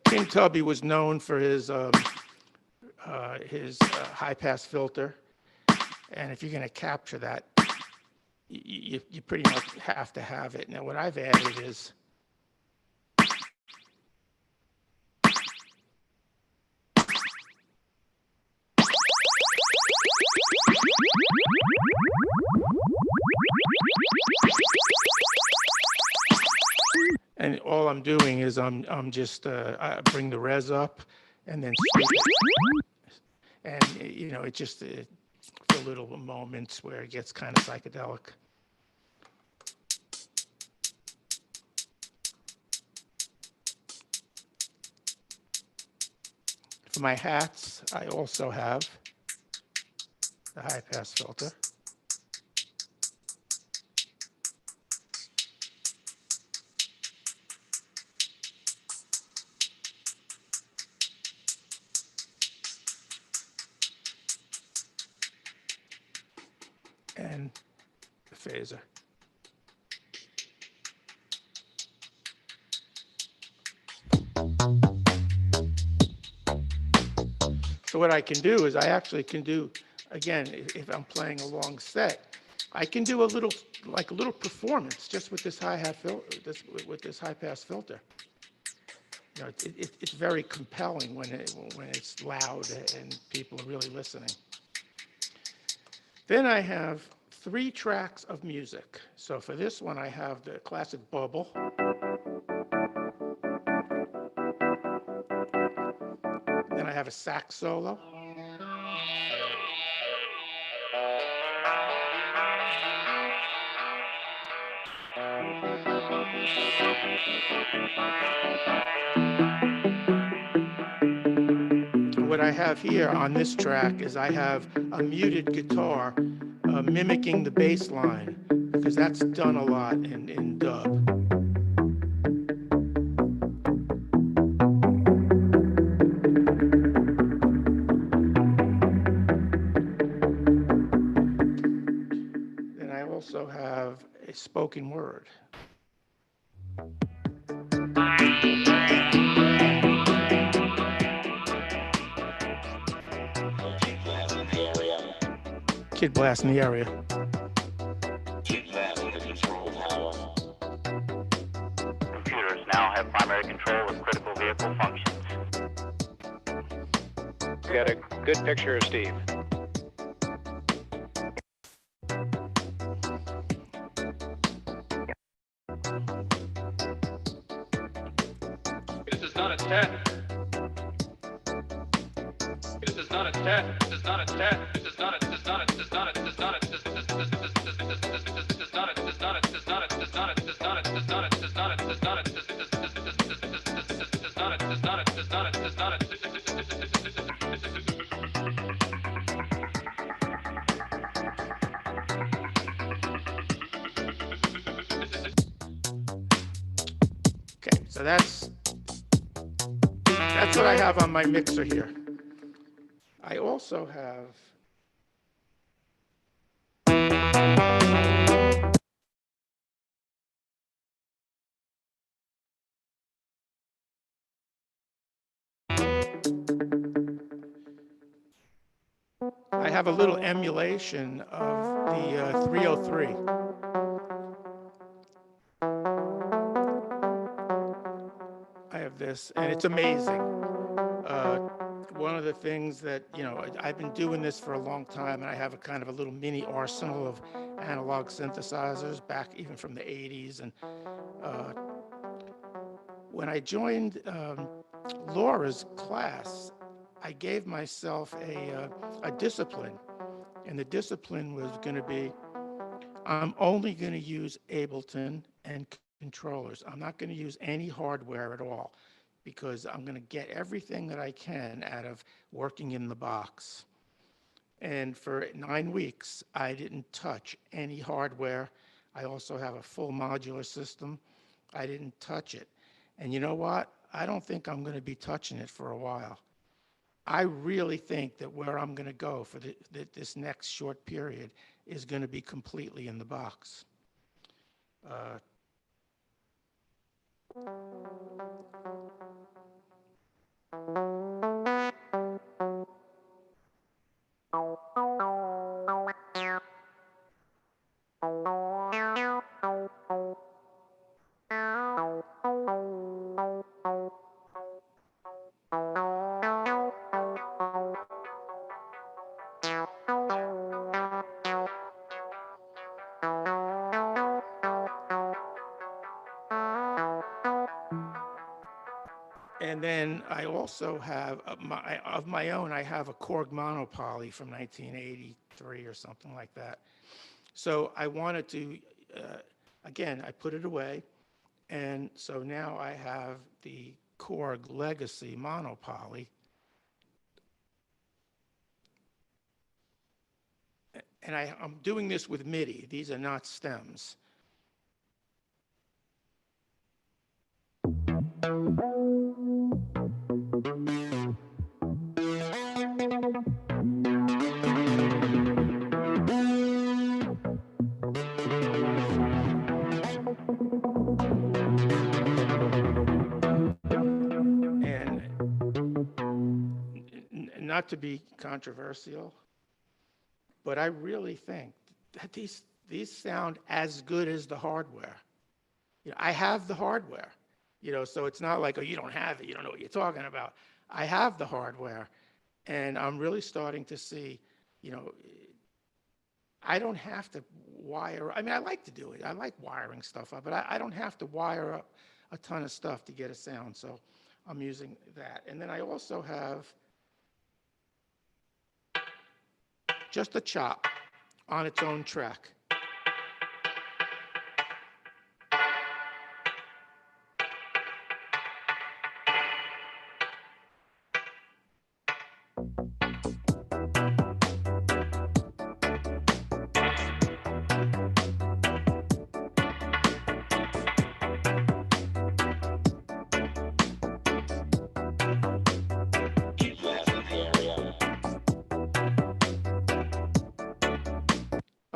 King Tubby was known for his high-pass filter, and if you're going to capture that, you pretty much have to have it. Now, what I've added is and all I'm doing is I'm just I bring the res up and then sweep it. And it just for little moments where it gets kind of psychedelic. For my hats, I also have the high pass filter. And the phaser. So what I can do is I actually can do, again, if I'm playing a long set, I can do a little performance just with this hi-hat filter, with this high-pass filter. It's very compelling when it's loud and people are really listening. Then I have 3 tracks of music. So for this one, I have the classic bubble. Then I have a sax solo. I have here on this track is I have a muted guitar mimicking the bass line, because that's done a lot in dub. Then I also have a spoken word. Kid blast in the area. Computers now have primary control of critical vehicle functions. We got a good picture of Steve. This is not a test. This is not a test. This is not a test. This is not a. This is not a. This is not a. This is not a. This is not a. This is not a. This is not a. This is not a. This is not a. This is not a. This is not a. This is not a. This is not a. This is not a. This is not a. This is not a. This is not a. This is not a. Okay, so that's what I have on my mixer here. I also have a little emulation of the 303. I have this, and it's amazing. One of the things that, I've been doing this for a long time, and I have a kind of a little mini arsenal of analog synthesizers back even from the 80s. And when I joined Laura's class, I gave myself a discipline, and the discipline was going to be, I'm only going to use Ableton and controllers. I'm not going to use any hardware at all, because I'm going to get everything that I can out of working in the box. And for 9 weeks, I didn't touch any hardware. I also have a full modular system. I didn't touch it. And you know what? I don't think I'm going to be touching it for a while. I really think that where I'm going to go for this next short period is going to be completely in the box. And then I also have, of my own, I have a Korg monopoly from 1983 or something like that. So I wanted to, again, I put it away. And so now I have the Korg Legacy monopoly. And I'm doing this with MIDI. These are not stems. And not to be controversial, but I really think that these sound as good as the hardware. I have the hardware, so it's not like, oh, you don't have it, you don't know what you're talking about. I have the hardware, and I'm really starting to see, I don't have to wire. I mean, I like to do it. I like wiring stuff up, but I don't have to wire up a ton of stuff to get a sound. So I'm using that. And then I also have just a chop on its own track.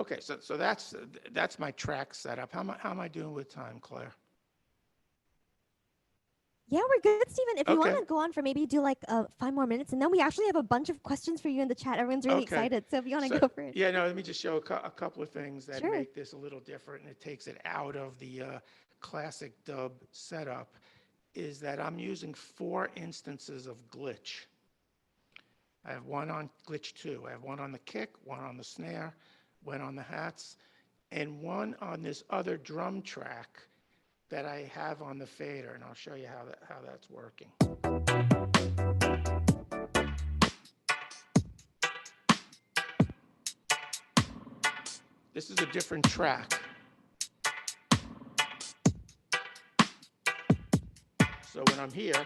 Okay, so that's my track setup. How am I doing with time, Claire? Yeah, we're good, Stephen. If you want Okay. to go on for maybe do like 5 more minutes, and then we actually have a bunch of questions for you in the chat. Everyone's really Okay. excited. So if you want to So, go for it. yeah, no, let me just show a couple of things that Sure. make this a little different, and it takes it out of the classic dub setup, is that I'm using 4 instances of glitch. I have one on glitch 2. I have one on the kick, one on the snare, one on the hats, and one on this other drum track that I have on the fader, and I'll show you how that's working. This is a different track. So when I'm here,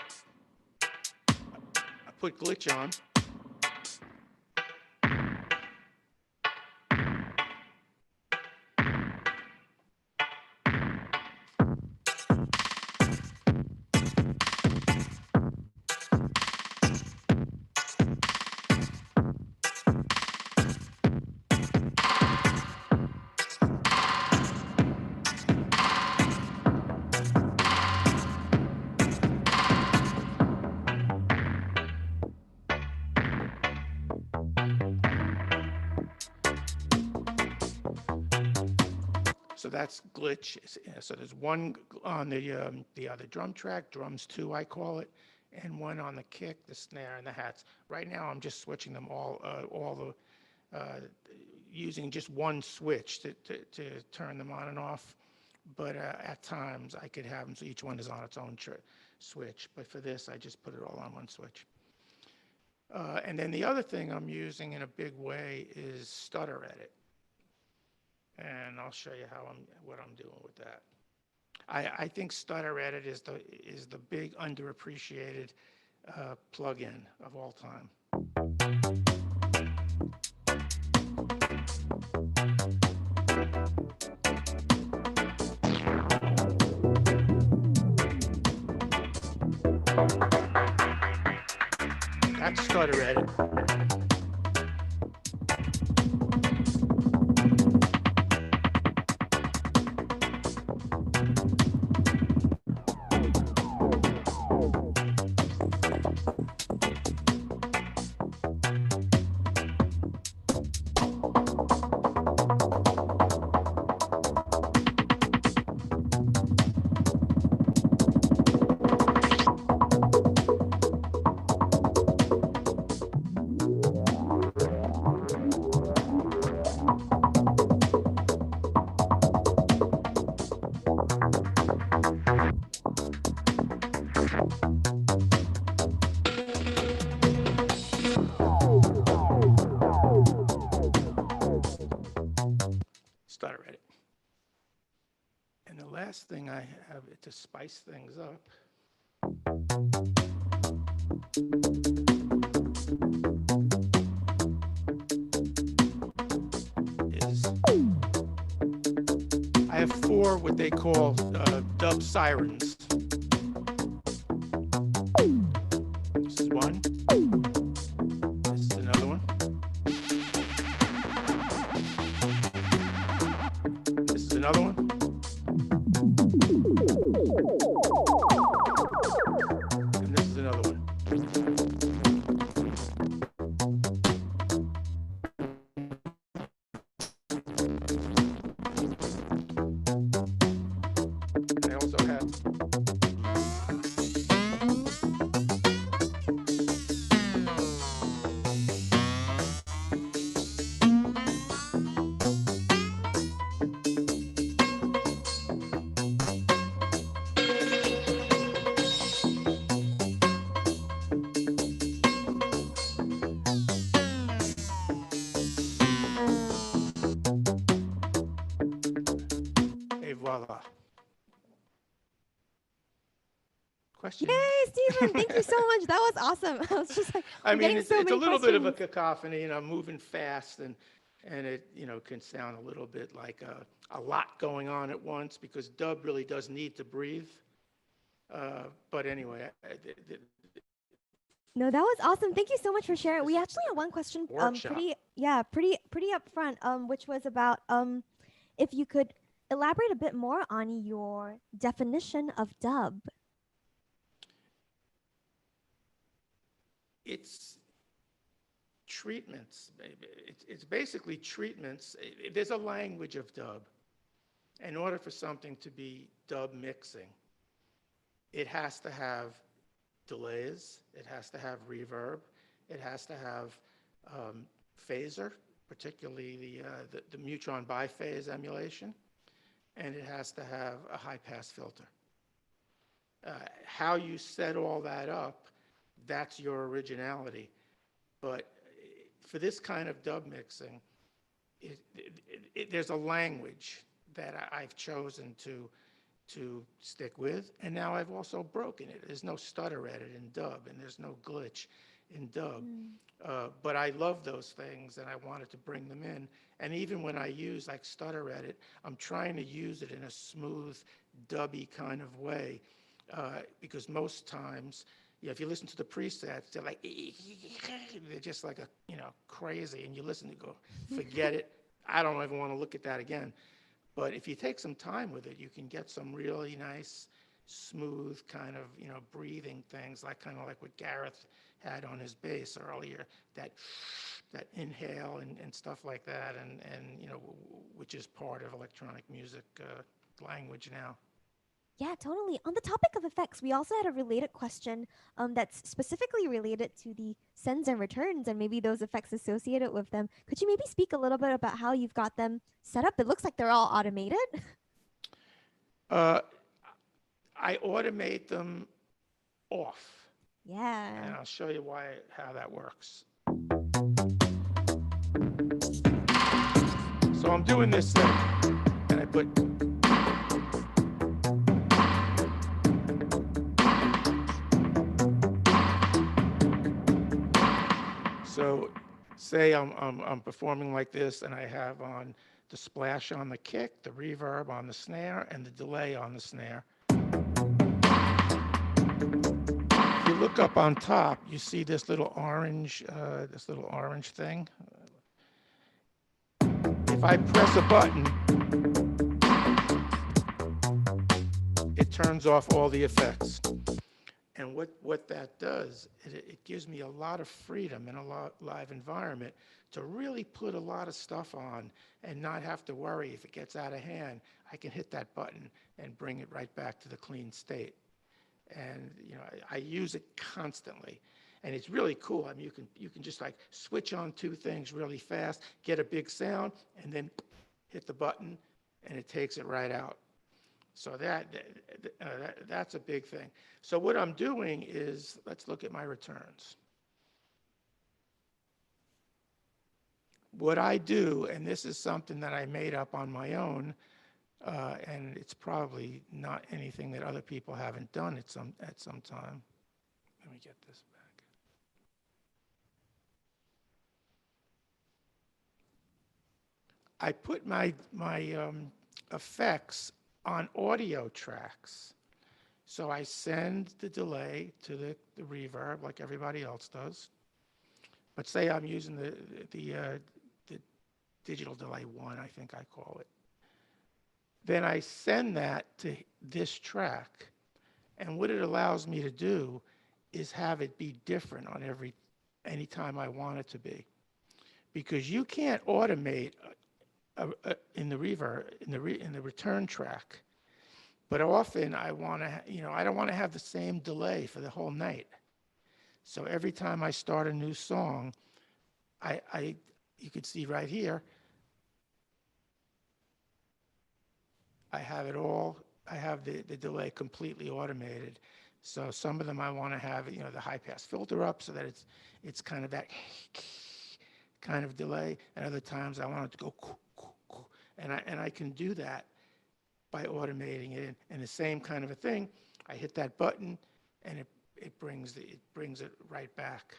I put glitch on. So that's glitch. So there's one on the other drum track, drums 2 I call it, and one on the kick, the snare, and the hats. Right now I'm just switching them using just one switch to turn them on and off. But at times I could have them so each one is on its own switch. But for this, I just put it all on one switch. And then the other thing I'm using in a big way is Stutter Edit. And I'll show you what I'm doing with that. I think Stutter Edit is the big underappreciated plugin of all time. That's Stutter Edit. Stutter Edit. And the last thing I have to spice things up is I have 4 what they call dub sirens. This is one. This is another one. This is another one. And this is another one. I also have et voila. Questions? Yay, Stephen! Thank you so much. That was awesome. I was just like, I I'm mean, getting it's so a many little bit of a questions. cacophony, and I'm moving fast, and it can sound a little bit like a lot going on at once because dub really does need to breathe. But anyway, No, that was awesome. Thank you so much for sharing. We actually had one question, Workshop. pretty upfront, which was about if you could elaborate a bit more on your definition of dub. It's treatments. It's basically treatments. There's a language of dub. In order for something to be dub mixing, it has to have delays, it has to have reverb, it has to have phaser, particularly the Neutron biphase emulation, and it has to have a high-pass filter. How you set all that up, that's your originality. But for this kind of dub mixing, there's a language that I've chosen to stick with, and now I've also broken it. There's no stutter edit in dub, and there's no glitch in dub. But I love those things, and I wanted to bring them in. And even when I use like stutter edit, I'm trying to use it in a smooth, dubby kind of way, because most times, if you listen to the presets, they're like, they're just like crazy, and you listen to go, forget it. I don't even want to look at that again. But if you take some time with it, you can get some really nice, smooth kind of, breathing things, kind of like what Gareth had on his bass earlier, that inhale and stuff like that, and which is part of electronic music language now. Yeah, totally. On the topic of effects, we also had a related question that's specifically related to the sends and returns and maybe those effects associated with them. Could you maybe speak a little bit about how you've got them set up? It looks like they're all automated. I automate them off. Yeah. And I'll show you how that works. So I'm doing this thing, and I put so say I'm performing like this, and I have on the splash on the kick, the reverb on the snare, and the delay on the snare. If you look up on top, you see this little orange thing. If I press a button, it turns off all the effects. And what that does, it gives me a lot of freedom in a live environment to really put a lot of stuff on and not have to worry if it gets out of hand. I can hit that button and bring it right back to the clean state. And I use it constantly, and it's really cool. I mean, you can just like switch on two things really fast, get a big sound, and then hit the button, and it takes it right out. So that's a big thing. So what I'm doing is, let's look at my returns. What I do, and this is something that I made up on my own, and it's probably not anything that other people haven't done at some time. Let me get this back. I put my effects on audio tracks. So I send the delay to the reverb like everybody else does. But say I'm using the digital delay 1, I think I call it. Then I send that to this track. And what it allows me to do is have it be different on any time I want it to be. Because you can't automate in the reverb, in the return track. But often I want to, I don't want to have the same delay for the whole night. So every time I start a new song, you could see right here, I have it all, I have the delay completely automated. So some of them I want to have, the high pass filter up so that it's kind of that kind of delay. And other times I want it to go, and I can do that by automating it. And the same kind of a thing, I hit that button and it brings it right back.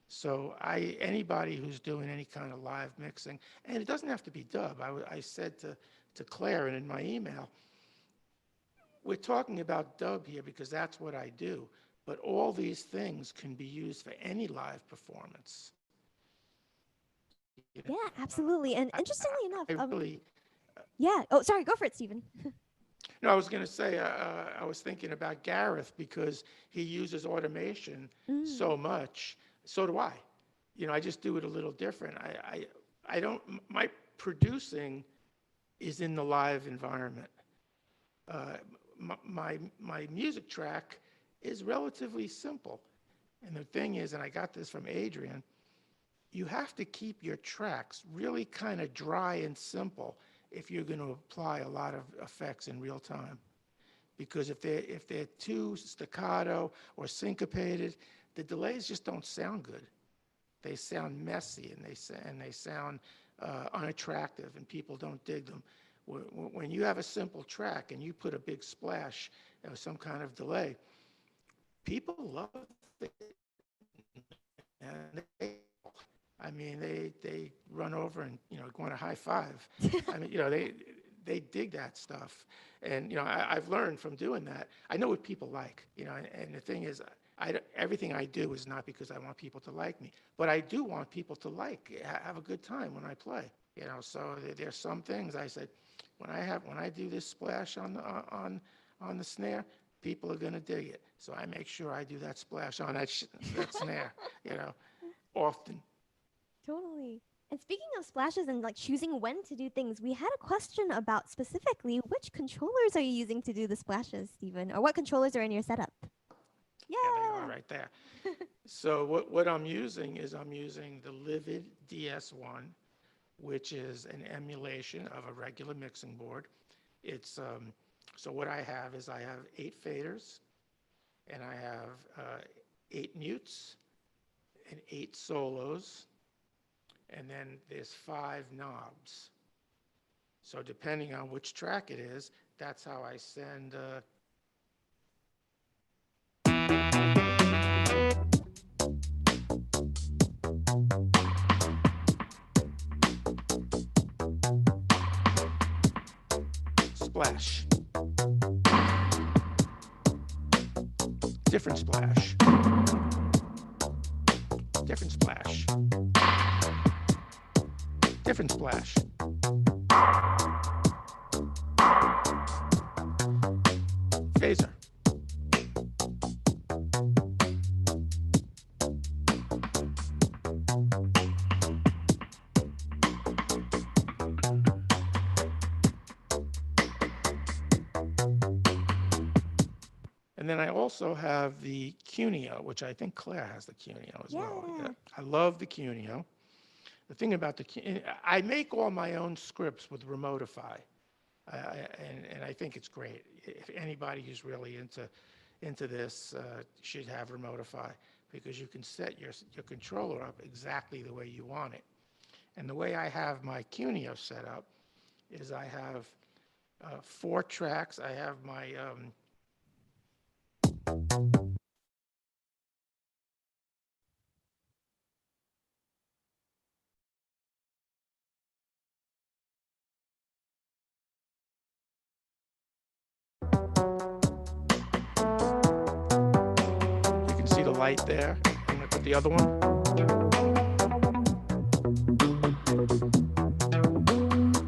So anybody who's doing any kind of live mixing, and it doesn't have to be dub. I said to Claire and in my email, we're talking about dub here because that's what I do. But all these things can be used for any live performance. Yeah, absolutely. And interestingly enough, I really, yeah. Oh, sorry. Go for it, Stephen. no, I was going to say, I was thinking about Gareth because he uses automation so much. So do I. You know, I just do it a little different. I don't, my producing is in the live environment. My music track is relatively simple. And the thing is, and I got this from Adrian, you have to keep your tracks really kind of dry and simple if you're going to apply a lot of effects in real time. Because if they're too staccato or syncopated, the delays just don't sound good. They sound messy and they sound unattractive, and people don't dig them. When you have a simple track and you put a big splash or some kind of delay, people love it. And they run over and, you know, want a high five. I mean, you know, they dig that stuff. And, you know, I've learned from doing that. I know what people like, you know, and the thing is, everything I do is not because I want people to like me, but I do want people to have a good time when I play, you know. So there's some things I said, when I do this splash on the snare, people are going to dig it. So I make sure I do that splash on that snare, you know, often. Totally. And speaking of splashes and like choosing when to do things, we had a question about specifically which controllers are you using to do the splashes, Stephen, or what controllers are in your setup? Yeah, they are right there. So what I'm using is I'm using the Livid DS1, which is an emulation of a regular mixing board. It's so what I have is I have 8 faders, and I have 8 mutes and 8 solos, and then there's 5 knobs. So depending on which track it is, that's how I send splash. Different splash. Different splash. Different splash. Phaser. And then I also have the Cuneo, which I think Claire has the Cuneo as well. Yeah. I love the Cuneo. The thing about I make all my own scripts with Remotify, and I think it's great. If anybody who's really into this should have Remotify, because you can set your controller up exactly the way you want it. And the way I have my Cuneo set up is I have 4 tracks. I have my you can see the light there. I'm going to put the other one.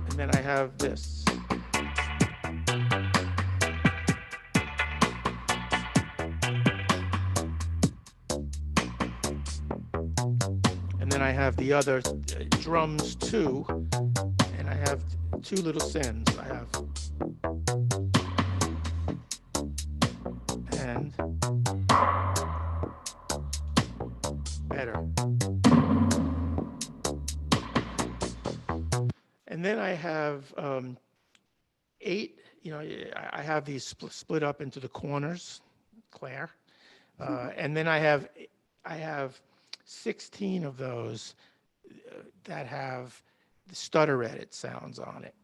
And then I have this. And then I have the other drums too, and I have 2 little sends. I have and better. And then I have 8, you know, I have these split up into the corners, Claire. And then I have 16 of those that have the stutter edit sounds on it.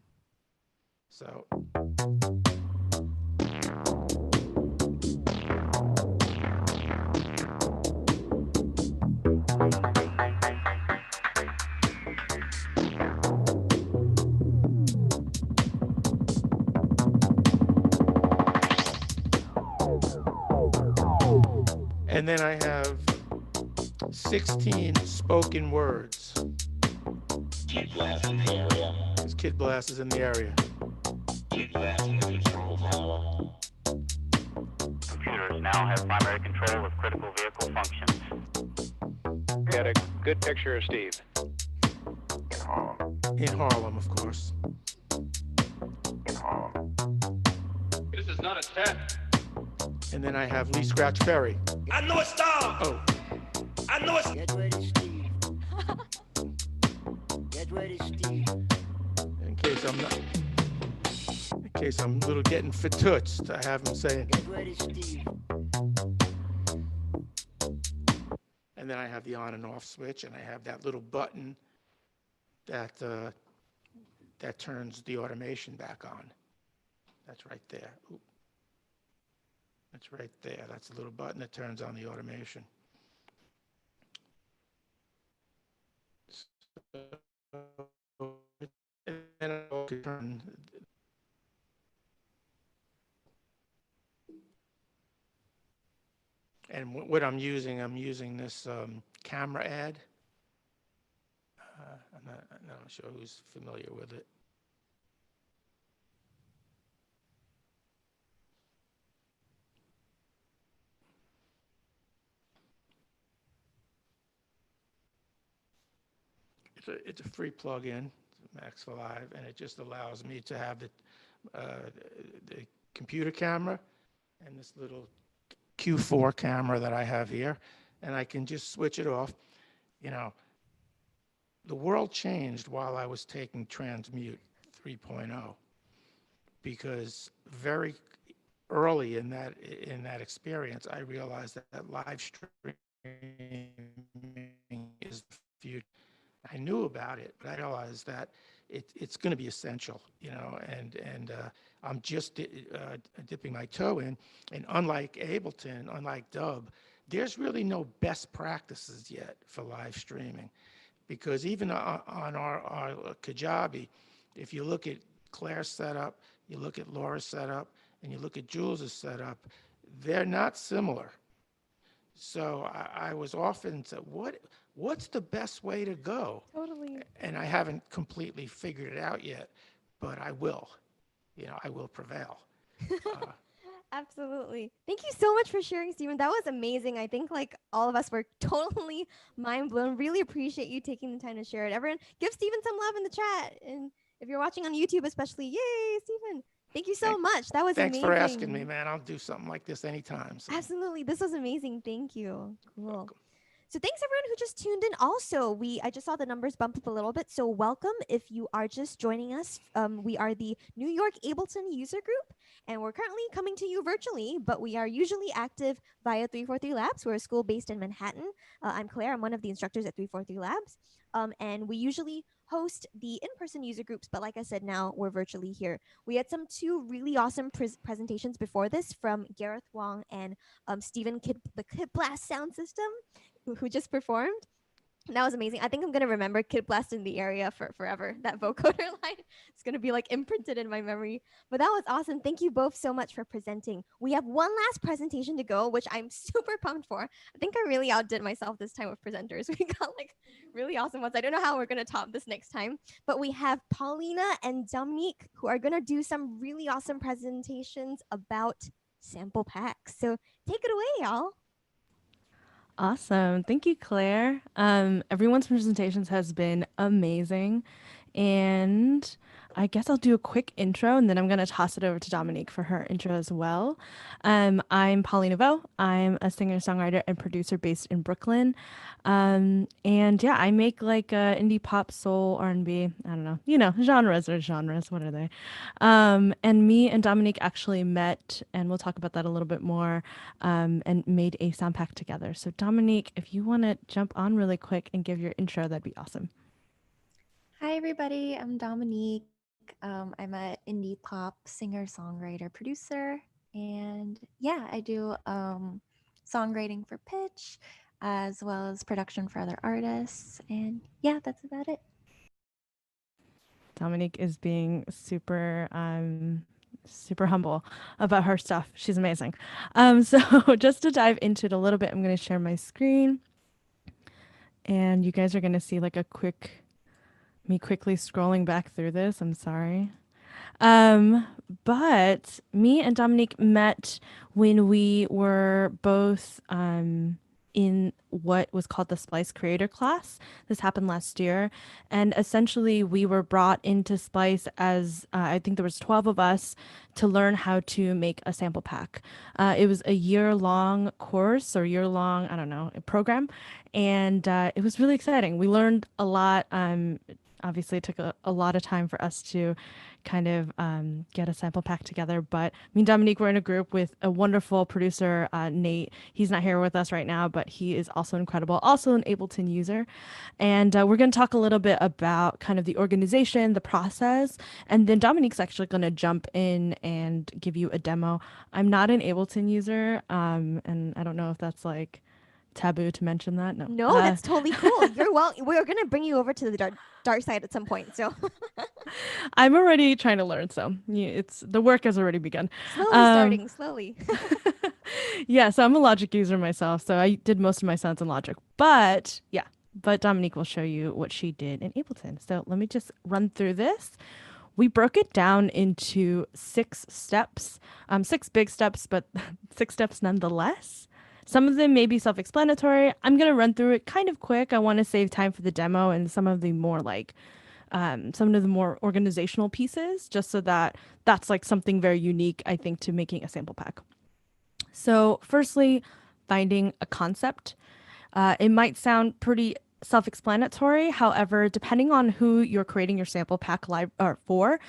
So. And then I have 16 spoken words. Kid Blast in the area. This Kid Blast is in the area. Kid Blast in the control tower. Computers now have primary control of critical vehicle functions. Get a good picture of Steve. In Harlem, of course. This is not a test. And then I have Lee Scratch Perry. I know it's Dom. Oh, I know it's. Get ready, Steve. Get ready, Steve. in case I'm a little getting fatouched, I have him saying. Get ready, Steve. And then I have the on and off switch, and I have that little button that turns the automation back on. That's right there. Oop. That's right there. That's the little button that turns on the automation. And I'll turn. And what I'm using this camera ad. I'm not sure who's familiar with it. It's a free plug-in, Max for Live, and it just allows me to have the computer camera and this little Q4 camera that I have here, and I can just switch it off. You know, the world changed while I was taking Transmute 3.0, because very early in that experience, I realized that live streaming is the future. I knew about it, but I realized that it's going to be essential, you know, and I'm just dipping my toe in. And unlike Ableton, unlike Dub, there's really no best practices yet for live streaming, because even on our Kajabi, if you look at Claire's setup, you look at Laura's setup, and you look at Jules's setup, they're not similar. So I was often said, what's the best way to go? Totally. And I haven't completely figured it out yet, but I will. You know, I will prevail. Absolutely. Thank you so much for sharing, Stephen. That was amazing. I think like all of us were totally mind blown. Really appreciate you taking the time to share it. Everyone, give Stephen some love in the chat. And if you're watching on YouTube especially, yay, Stephen. Thank you so much. That was Thanks amazing. for asking me, man. I'll do something like this anytime. So. Absolutely. This was amazing. Thank you. Cool. Welcome. So thanks everyone who just tuned in. Also, I just saw the numbers bump up a little bit. So welcome if you are just joining us. We are the New York Ableton user group, and we're currently coming to you virtually, but we are usually active via 343 Labs. We're a school based in Manhattan. I'm Claire. I'm one of the instructors at 343 Labs. And we usually host the in-person user groups, but like I said, now we're virtually here. We had two really awesome presentations before this from Gareth Wong and Stephen the Kid Blast sound system, who just performed. That was amazing. I think I'm going to remember Kid Blast in the area for forever. That vocoder line is going to be like imprinted in my memory. But that was awesome. Thank you both so much for presenting. We have one last presentation to go, which I'm super pumped for. I think I really outdid myself this time with presenters. We got like really awesome ones. I don't know how we're going to top this next time. But we have Paulina and Dominique who are going to do some really awesome presentations about sample packs. So take it away, y'all. Awesome. Thank you, Claire. Everyone's presentations has been amazing. And I guess I'll do a quick intro and then I'm going to toss it over to Dominique for her intro as well. I'm Pauline Neveau. I'm a singer-songwriter and producer based in Brooklyn. And yeah, I make like indie pop, soul, R&B. I don't know, genres are genres. What are they? And me and Dominique actually met, and we'll talk about that a little bit more, and made a sound pack together. So Dominique, if you want to jump on really quick and give your intro, that'd be awesome. Hi, everybody. I'm Dominique. I'm an indie pop singer, songwriter, producer. And yeah, I do songwriting for pitch as well as production for other artists. And yeah, that's about it. Dominique is being super super humble about her stuff. She's amazing. So just to dive into it a little bit, I'm going to share my screen, and you guys are going to see like me quickly scrolling back through this. I'm sorry. But me and Dominique met when we were both in what was called the Splice Creator class. This happened last year, and essentially we were brought into Splice as I think there was 12 of us to learn how to make a sample pack. It was a year-long course or year-long, I don't know, program, and it was really exciting. We learned a lot. Obviously, it took a lot of time for us to kind of get a sample pack together. But me and Dominique were in a group with a wonderful producer, Nate. He's not here with us right now, but he is also incredible, also an Ableton user. And we're going to talk a little bit about kind of the organization, the process, and then Dominique's actually going to jump in and give you a demo. I'm not an Ableton user, and I don't know if that's like taboo to mention that. No, that's totally cool. You're well. We're gonna bring you over to the dark side at some point. So I'm already trying to learn. So it's the work has already begun. slowly starting, slowly. Yeah, so I'm a Logic user myself. So I did most of my sounds in Logic. But yeah, but Dominique will show you what she did in Ableton. So let me just run through this. We broke it down into 6 steps, 6 big steps, but 6 steps nonetheless. Some of them may be self-explanatory. I'm going to run through it kind of quick. I want to save time for the demo and some of the more like, some of the more organizational pieces, just so that that's like something very unique, I think, to making a sample pack. So firstly, finding a concept. It might sound pretty self-explanatory. However, depending on who you're creating your sample pack for,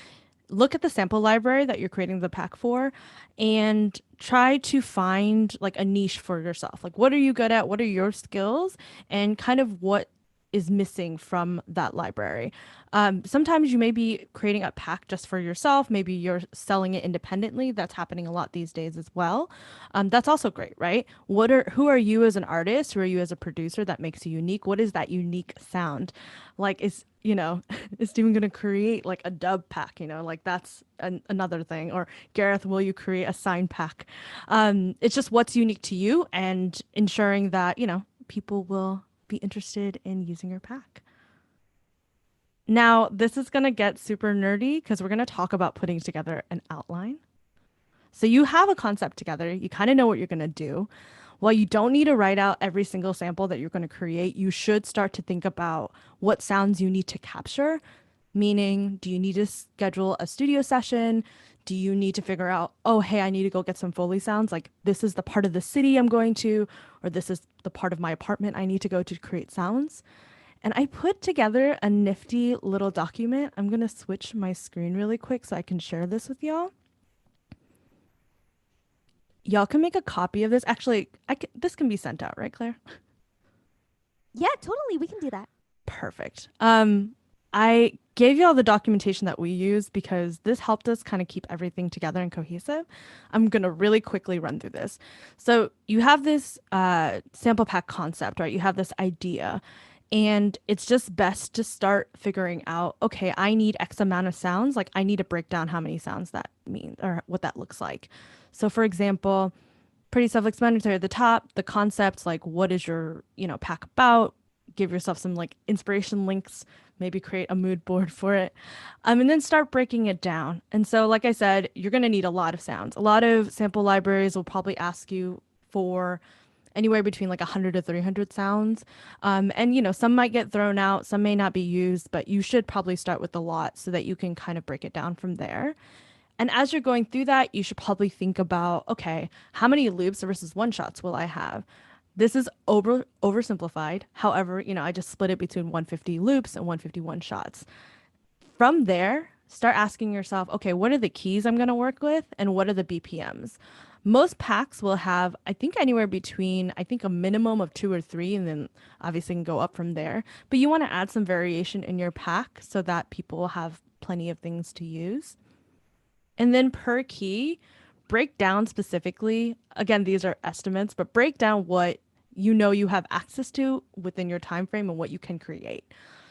look at the sample library that you're creating the pack for and try to find like a niche for yourself. Like, what are you good at? What are your skills? And kind of what is missing from that library. Sometimes you may be creating a pack just for yourself. Maybe you're selling it independently. That's happening a lot these days as well. That's also great, right? Who are you as an artist? Who are you as a producer that makes you unique? What is that unique sound? Like, is Steven going to create like a dub pack? Like that's another thing. Or Gareth, will you create a sign pack? It's just what's unique to you and ensuring that, people will be interested in using your pack. Now, this is going to get super nerdy because we're going to talk about putting together an outline. So you have a concept together. You kind of know what you're going to do. While you don't need to write out every single sample that you're going to create, you should start to think about what sounds you need to capture. Meaning, do you need to schedule a studio session? Do you need to figure out, oh, hey, I need to go get some Foley sounds? Like, this is the part of the city I'm going to, or this is the part of my apartment I need to go to create sounds. And I put together a nifty little document. I'm going to switch my screen really quick so I can share this with y'all. Y'all can make a copy of this. Actually, this can be sent out, right, Claire? Yeah, totally. We can do that. Perfect. I gave you all the documentation that we use because this helped us kind of keep everything together and cohesive. I'm going to really quickly run through this. So you have this sample pack concept, right? You have this idea, and it's just best to start figuring out, okay, I need X amount of sounds. Like, I need to break down how many sounds that means or what that looks like. So for example, pretty self-explanatory at the top, the concepts, like what is your, pack about? Give yourself some like inspiration links, maybe create a mood board for it, and then start breaking it down. And so, like I said, you're going to need a lot of sounds. A lot of sample libraries will probably ask you for anywhere between like 100 to 300 sounds. And, some might get thrown out, some may not be used, but you should probably start with a lot so that you can kind of break it down from there. And as you're going through that, you should probably think about, okay, how many loops versus one shots will I have? This is oversimplified. However, I just split it between 150 loops and 151 shots. From there, start asking yourself, okay, what are the keys I'm going to work with and what are the BPMs? Most packs will have, I think, anywhere between, a minimum of 2 or 3, and then obviously can go up from there. But you want to add some variation in your pack so that people will have plenty of things to use. And then per key, break down specifically, again, these are estimates, but break down what you have access to within your time frame and what you can create.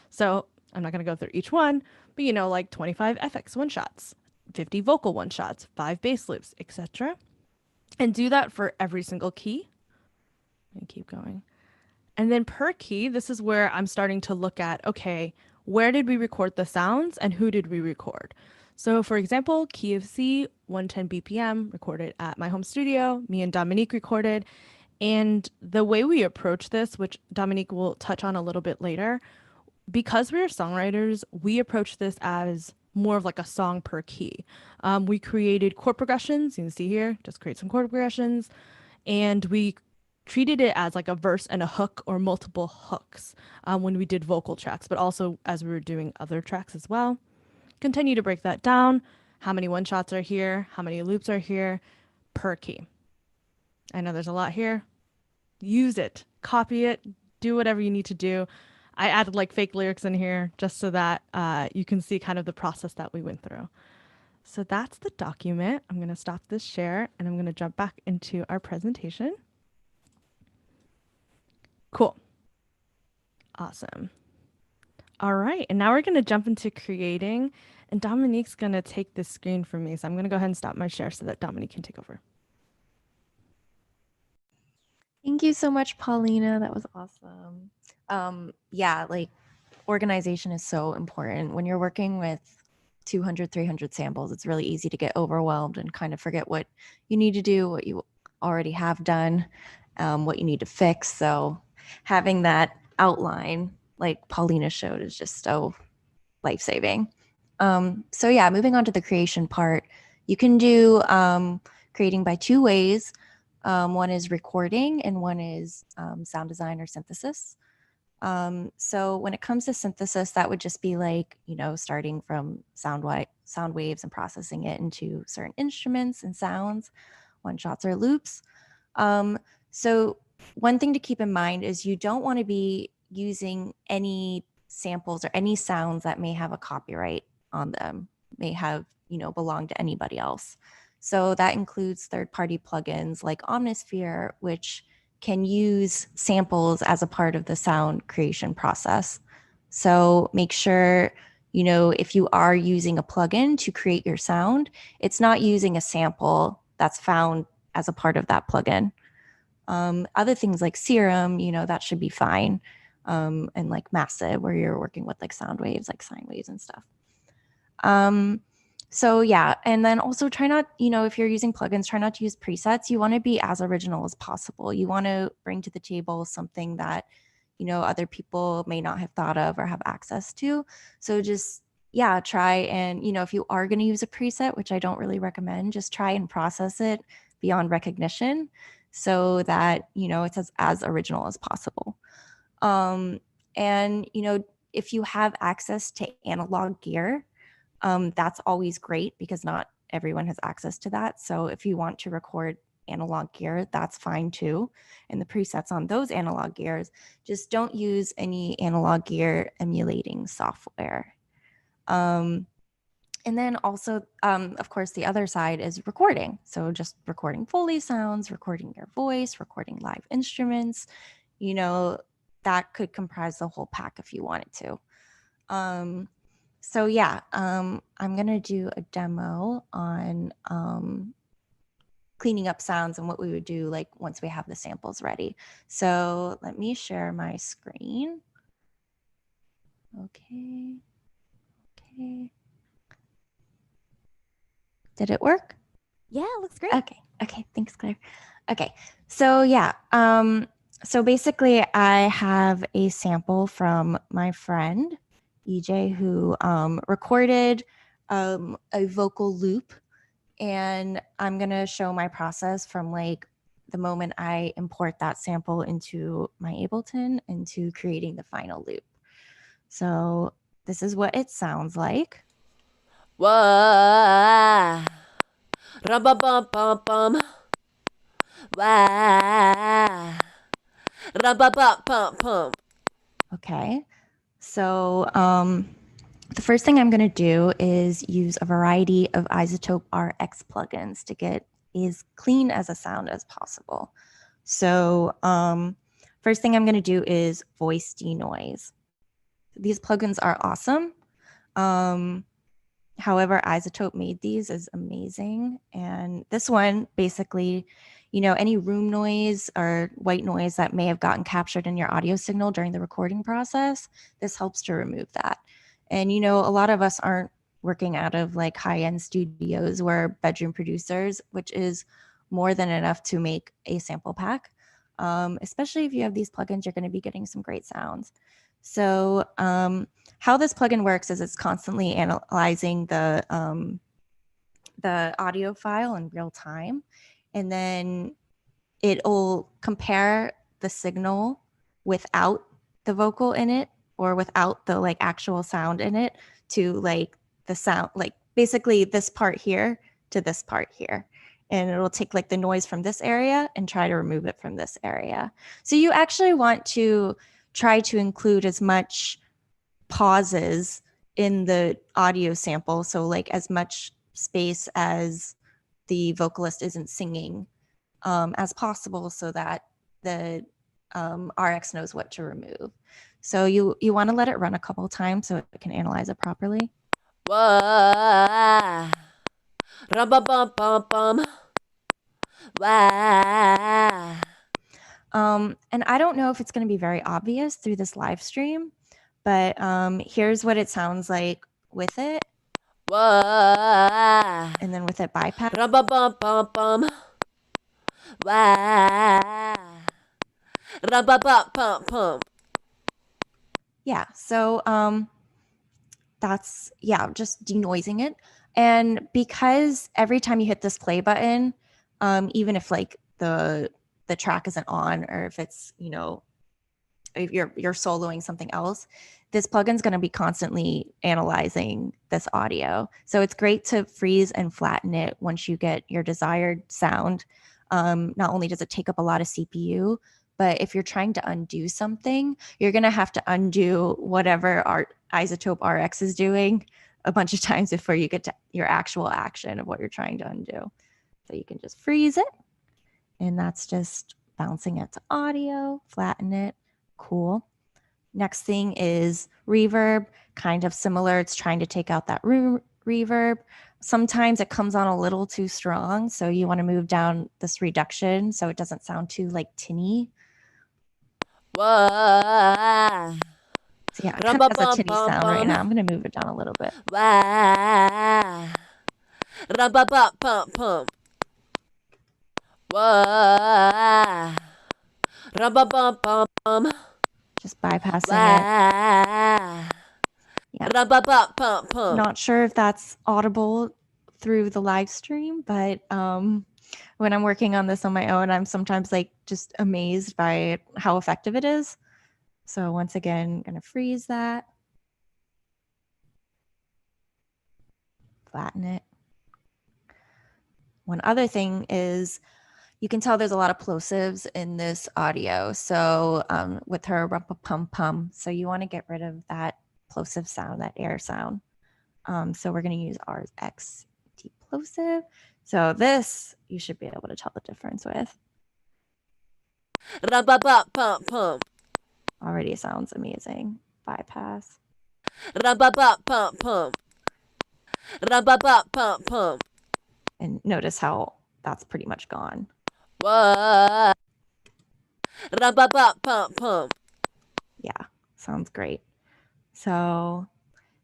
So I'm not going to go through each one, but like 25 FX one shots, 50 vocal one shots, 5 bass loops, etc. And do that for every single key. And keep going. And then per key, this is where I'm starting to look at, okay, where did we record the sounds and who did we record? So for example, key of C, 110 BPM, recorded at my home studio, me and Dominique recorded. And the way we approach this, which Dominique will touch on a little bit later, because we're songwriters, we approach this as more of like a song per key. We created chord progressions, you can see here, just create some chord progressions, and we treated it as like a verse and a hook or multiple hooks when we did vocal tracks, but also as we were doing other tracks as well. Continue to break that down. How many one shots are here? How many loops are here per key? I know there's a lot here. Use it, copy it, do whatever you need to do. I added like fake lyrics in here just so that you can see kind of the process that we went through. So that's the document. I'm going to stop this share and I'm going to jump back into our presentation. Cool. Awesome. All right. And now we're going to jump into creating, and Dominique's going to take this screen from me. So I'm going to go ahead and stop my share so that Dominique can take over. Thank you so much, Paulina. That was awesome. Yeah, like organization is so important. When you're working with 200, 300 samples, it's really easy to get overwhelmed and kind of forget what you need to do, what you already have done, what you need to fix. So having that outline, like Paulina showed, is just so life-saving. So yeah, moving on to the creation part, you can do creating by 2 ways. One is recording and one is sound design or synthesis. So when it comes to synthesis, that would just be like, you know, starting from sound waves and processing it into certain instruments and sounds, one shots or loops. So one thing to keep in mind is you don't want to be using any samples or any sounds that may have a copyright on them, may have, you know, belong to anybody else. So that includes third-party plugins like Omnisphere, which can use samples as a part of the sound creation process. So make sure, you know, if you are using a plugin to create your sound, it's not using a sample that's found as a part of that plugin. Other things like Serum, you know, that should be fine. And like Massive, where you're working with like sound waves, like sine waves and stuff. So yeah, and then also try not, you know, if you're using plugins, try not to use presets. You want to be as original as possible. You want to bring to the table something that, you know, other people may not have thought of or have access to. So just, yeah, try and, you know, if you are going to use a preset, which I don't really recommend, just try and process it beyond recognition so that, you know, it's as original as possible. And, you know, if you have access to analog gear, that's always great because not everyone has access to that. So if you want to record analog gear, that's fine too. And the presets on those analog gears, just don't use any analog gear emulating software. And then also, of course, the other side is recording. So just recording Foley sounds, recording your voice, recording live instruments, you know, that could comprise the whole pack if you wanted to. So yeah, I'm gonna do a demo on cleaning up sounds and what we would do like once we have the samples ready. So let me share my screen. Okay. Did it work? Yeah, it looks great. Okay, thanks, Claire. Okay, so yeah, so basically I have a sample from my friend, EJ, who recorded a vocal loop, and I'm gonna show my process from like the moment I import that sample into my Ableton into creating the final loop. So this is what it sounds like. Wah, ra-ba-bum-bum-bum. Wah, ra-ba-bum-bum-bum. Okay, so the first thing I'm going to do is use a variety of Isotope Rx plugins to get as clean as a sound as possible. So first thing I'm going to do is voice denoise. These plugins are awesome. however Isotope made these is amazing. And this one basically, you know, any room noise or white noise that may have gotten captured in your audio signal during the recording process, this helps to remove that. And, you know, a lot of us aren't working out of like high-end studios. We're bedroom producers, which is more than enough to make a sample pack. Especially if you have these plugins, you're going to be getting some great sounds. So how this plugin works is it's constantly analyzing the audio file in real time, and then it'll compare the signal without the vocal in it or without the like actual sound in it to like the sound, like basically this part here to this part here. And it'll take like the noise from this area and try to remove it from this area. So you actually want to try to include as much pauses in the audio sample. So like as much space as the vocalist isn't singing as possible, so that the RX knows what to remove. So you want to let it run a couple of times so it can analyze it properly. Wah, bum. Wah. And I don't know if it's going to be very obvious through this live stream, but here's what it sounds like with it. Wah. And then with it bypass. Bum. Wah. Bum. Yeah, so that's, yeah, just denoising it. And because every time you hit this play button, even if like the track isn't on, or if it's, you know, if you're soloing something else, this plugin's going to be constantly analyzing this audio. So it's great to freeze and flatten it once you get your desired sound. Not only does it take up a lot of CPU, but if you're trying to undo something, you're going to have to undo whatever Isotope Rx is doing a bunch of times before you get to your actual action of what you're trying to undo. So you can just freeze it, and that's just bouncing it to audio, flatten it. Cool. Next thing is reverb, kind of similar. It's trying to take out that reverb. Sometimes it comes on a little too strong, so you want to move down this reduction so it doesn't sound too like tinny. Wah. So yeah, it kind of has a tinny sound right now. I'm going to move it down a little bit. Wah. Bum. Wah. Bum. Just bypassing it. Yeah. Not sure if that's audible through the live stream, but when I'm working on this on my own, I'm sometimes like just amazed by how effective it is. So once again, I'm gonna freeze that, flatten it. One other thing is you can tell there's a lot of plosives in this audio. So with her rumpa-pum-pum, so you want to get rid of that plosive sound, that air sound. So we're going to use RX deplosive. So this you should be able to tell the difference with. Already sounds amazing. Bypass. And notice how that's pretty much gone. Whoa. Yeah, sounds great. So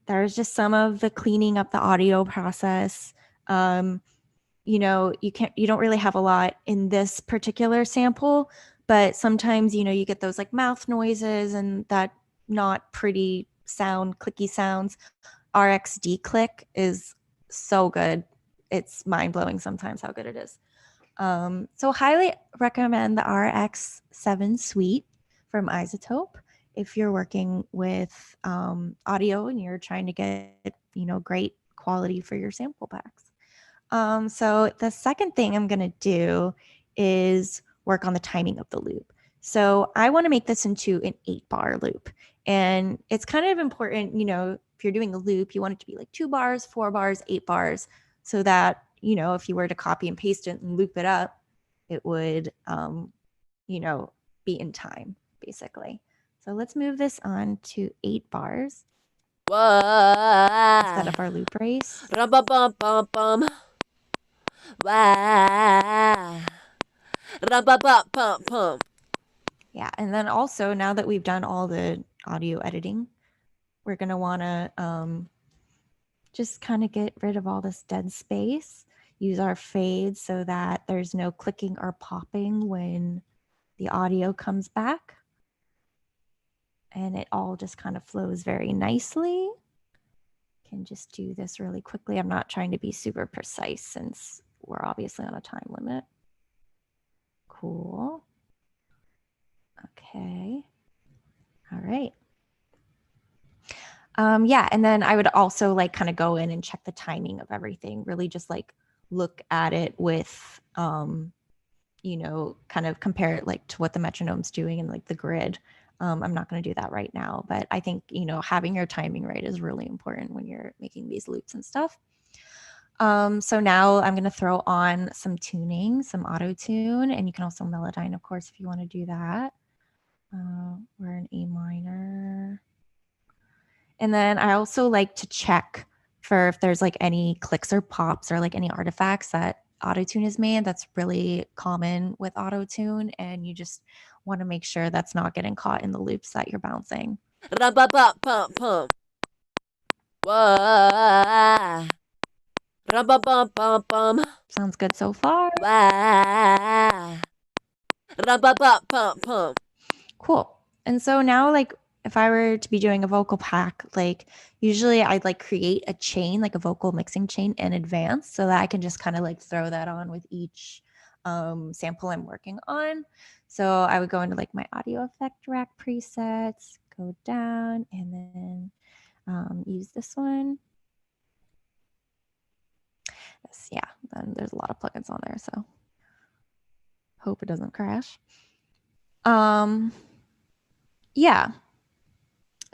there's just some of the cleaning up the audio process. You know, you don't really have a lot in this particular sample, but sometimes, you know, you get those like mouth noises and that not pretty sound, clicky sounds. RX declick is so good. It's mind-blowing sometimes how good it is. So highly recommend the RX7 suite from Isotope if you're working with audio and you're trying to get, you know, great quality for your sample packs. So the second thing I'm going to do is work on the timing of the loop. So I want to make this into an 8-bar loop. And it's kind of important, you know, if you're doing a loop, you want it to be like 2 bars, 4 bars, 8 bars, so that, you know, if you were to copy and paste it and loop it up, it would, you know, be in time, basically. So let's move this on to 8 bars. instead of our loop race. Rum-bum-bum-bum-bum. Wah. Rum-bum-bum-bum-bum. Yeah, and then also now that we've done all the audio editing, we're gonna wanna just kind of get rid of all this dead space, use our fade so that there's no clicking or popping when the audio comes back. And it all just kind of flows very nicely. Can just do this really quickly. I'm not trying to be super precise since we're obviously on a time limit. Cool. Okay. All right. Yeah, and then I would also like kind of go in and check the timing of everything, really just like look at it with, you know, kind of compare it like to what the metronome's doing and like the grid. I'm not going to do that right now, but I think, you know, having your timing right is really important when you're making these loops and stuff. So now I'm going to throw on some tuning, some auto tune, and you can also melodyne, of course, if you want to do that. We're in A minor. And then I also like to check for if there's like any clicks or pops or like any artifacts that autotune is made. That's really common with autotune, and you just want to make sure that's not getting caught in the loops that you're bouncing. Rum-bum-bum-bum-bum. Wah. Rum-bum-bum-bum-bum. Sounds good so far. Wah. Rum-bum-bum-bum-bum. Cool. And so now, like, if I were to be doing a vocal pack, like usually I'd like create a chain, like a vocal mixing chain in advance so that I can just kind of like throw that on with each sample I'm working on. So I would go into like my audio effect rack presets, go down, and then use this one. Yes, yeah, then there's a lot of plugins on there, so hope it doesn't crash. Yeah.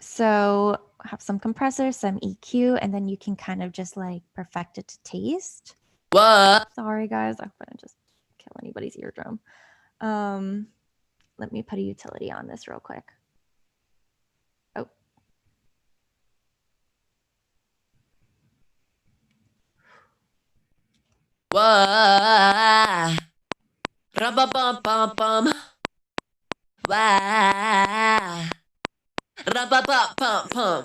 So have some compressor, some EQ, and then you can kind of just like perfect it to taste. What? Sorry guys, I hope I didn't just kill anybody's eardrum. Let me put a utility on this real quick. Oh. Wah. Rum-bum-bum-bum-bum. Wah. Rum-bum-bum-bum-bum.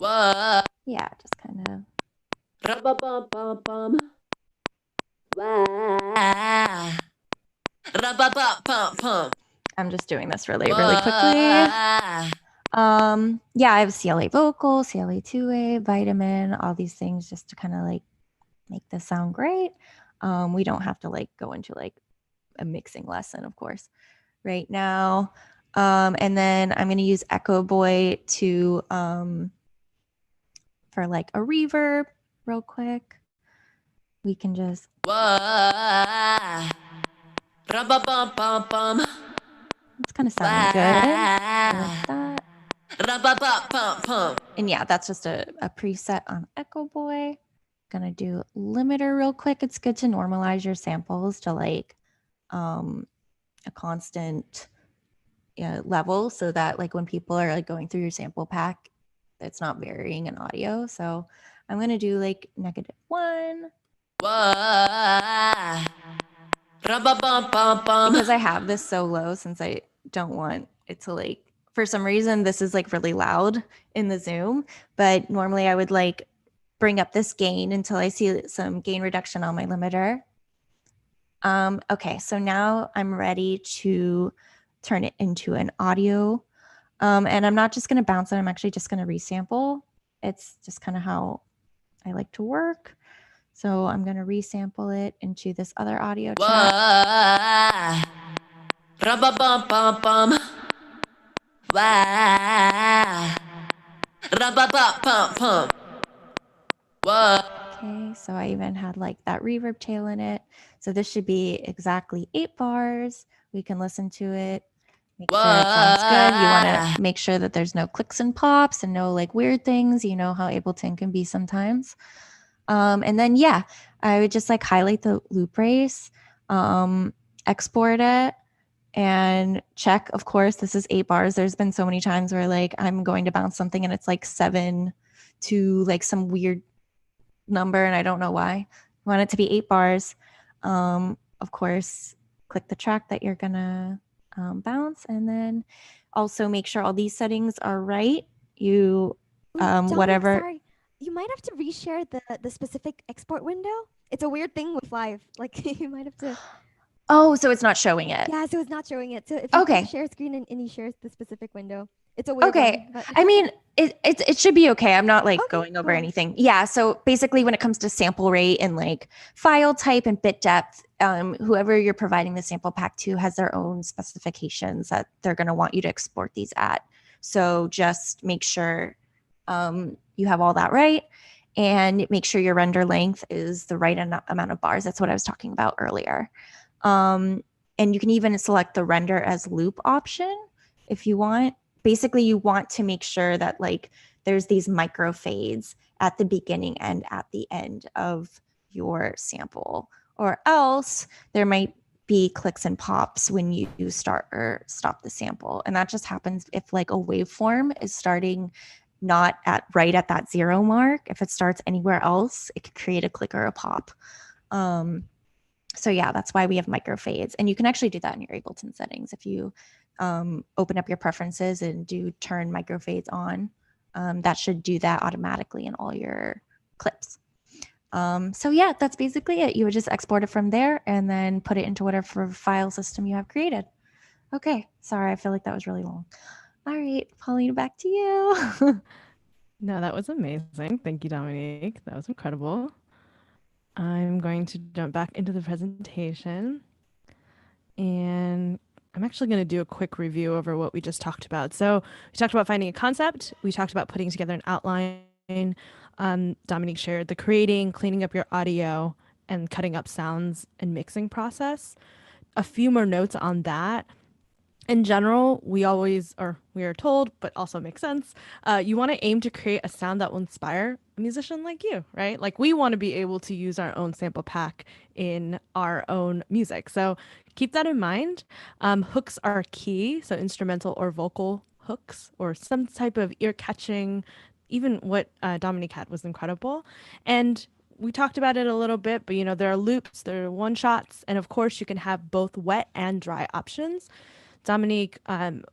Wah. Yeah, just kind of. Rum-bum-bum-bum-bum. Wah. Rum-bum-bum-bum-bum. I'm just doing this really quickly. Yeah, I have CLA vocal, CLA 2A, vitamin, all these things just to kind of like make this sound great. We don't have to like go into like a mixing lesson, of course, right now. And then I'm going to use Echo Boy to for like a reverb real quick. We can just. Wah. Rum-bum-bum-bum-bum. It's kind of sounding good. Like that. Rum-bum-bum-bum-bum. And yeah, that's just a preset on Echo Boy. Gonna do limiter real quick. It's good to normalize your samples to like a constant level so that like when people are like going through your sample pack, it's not varying in audio. So I'm gonna do like -1. Wah. Rum-bum-bum-bum-bum. Because I have this so low, since I don't want it to like, for some reason this is like really loud in the Zoom, but normally I would like bring up this gain until I see some gain reduction on my limiter. Okay, so now I'm ready to turn it into an audio. And I'm not just gonna bounce it, I'm actually just gonna resample. It's just kind of how I like to work. So I'm gonna resample it into this other audio track. Rum-bum-bum-bum-bum. Wah. Rum-bum-bum-bum-bum. Okay, so I even had like that reverb tail in it. So this should be exactly 8 bars. We can listen to it, make sure it sounds good. You want to make sure that there's no clicks and pops and no like weird things. You know how Ableton can be sometimes. And then, yeah, I would just like highlight the loop race, export it, and check, of course, this is 8 bars. There's been so many times where like I'm going to bounce something and it's like 7 to like some weird number and I don't know why. You want it to be 8 bars. Of course, click the track that you're gonna bounce, and then also make sure all these settings are right. You Dominic, whatever. sorry, you might have to reshare the specific export window. It's a weird thing with live. Like you might have to. Oh, so it's not showing it. Yeah, so it's not showing it. So if you Okay. can share screen and you share the specific window, it's a weird Okay. one. But I mean, it should be okay. I'm not like Okay, going over cool. anything. Yeah. So basically, when it comes to sample rate and like file type and bit depth, whoever you're providing the sample pack to has their own specifications that they're going to want you to export these at. So just make sure you have all that right, and make sure your render length is the right amount of bars. That's what I was talking about earlier. And you can even select the render as loop option if you want. Basically, you want to make sure that like there's these micro fades at the beginning and at the end of your sample, or else there might be clicks and pops when you start or stop the sample. And that just happens if like a waveform is starting not at right at that 0 mark. If it starts anywhere else, it could create a click or a pop. So yeah, that's why we have micro fades. And you can actually do that in your Ableton settings. If you open up your preferences and do turn micro fades on, that should do that automatically in all your clips. So yeah, that's basically it. You would just export it from there and then put it into whatever file system you have created. Okay, sorry, I feel like that was really long. All right, Paulina, back to you. No, that was amazing. Thank you, Dominique. That was incredible. I'm going to jump back into the presentation, and I'm actually going to do a quick review over what we just talked about. So we talked about finding a concept. We talked about putting together an outline. Dominique shared the creating, cleaning up your audio, and cutting up sounds and mixing process. A few more notes on that. In general, we are told, but also makes sense, you want to aim to create a sound that will inspire a musician like you, right? Like we want to be able to use our own sample pack in our own music. So keep that in mind. Hooks are key. So instrumental or vocal hooks or some type of ear catching, even what Dominique had was incredible. And we talked about it a little bit, but there are loops, there are one shots, and of course you can have both wet and dry options. Dominique,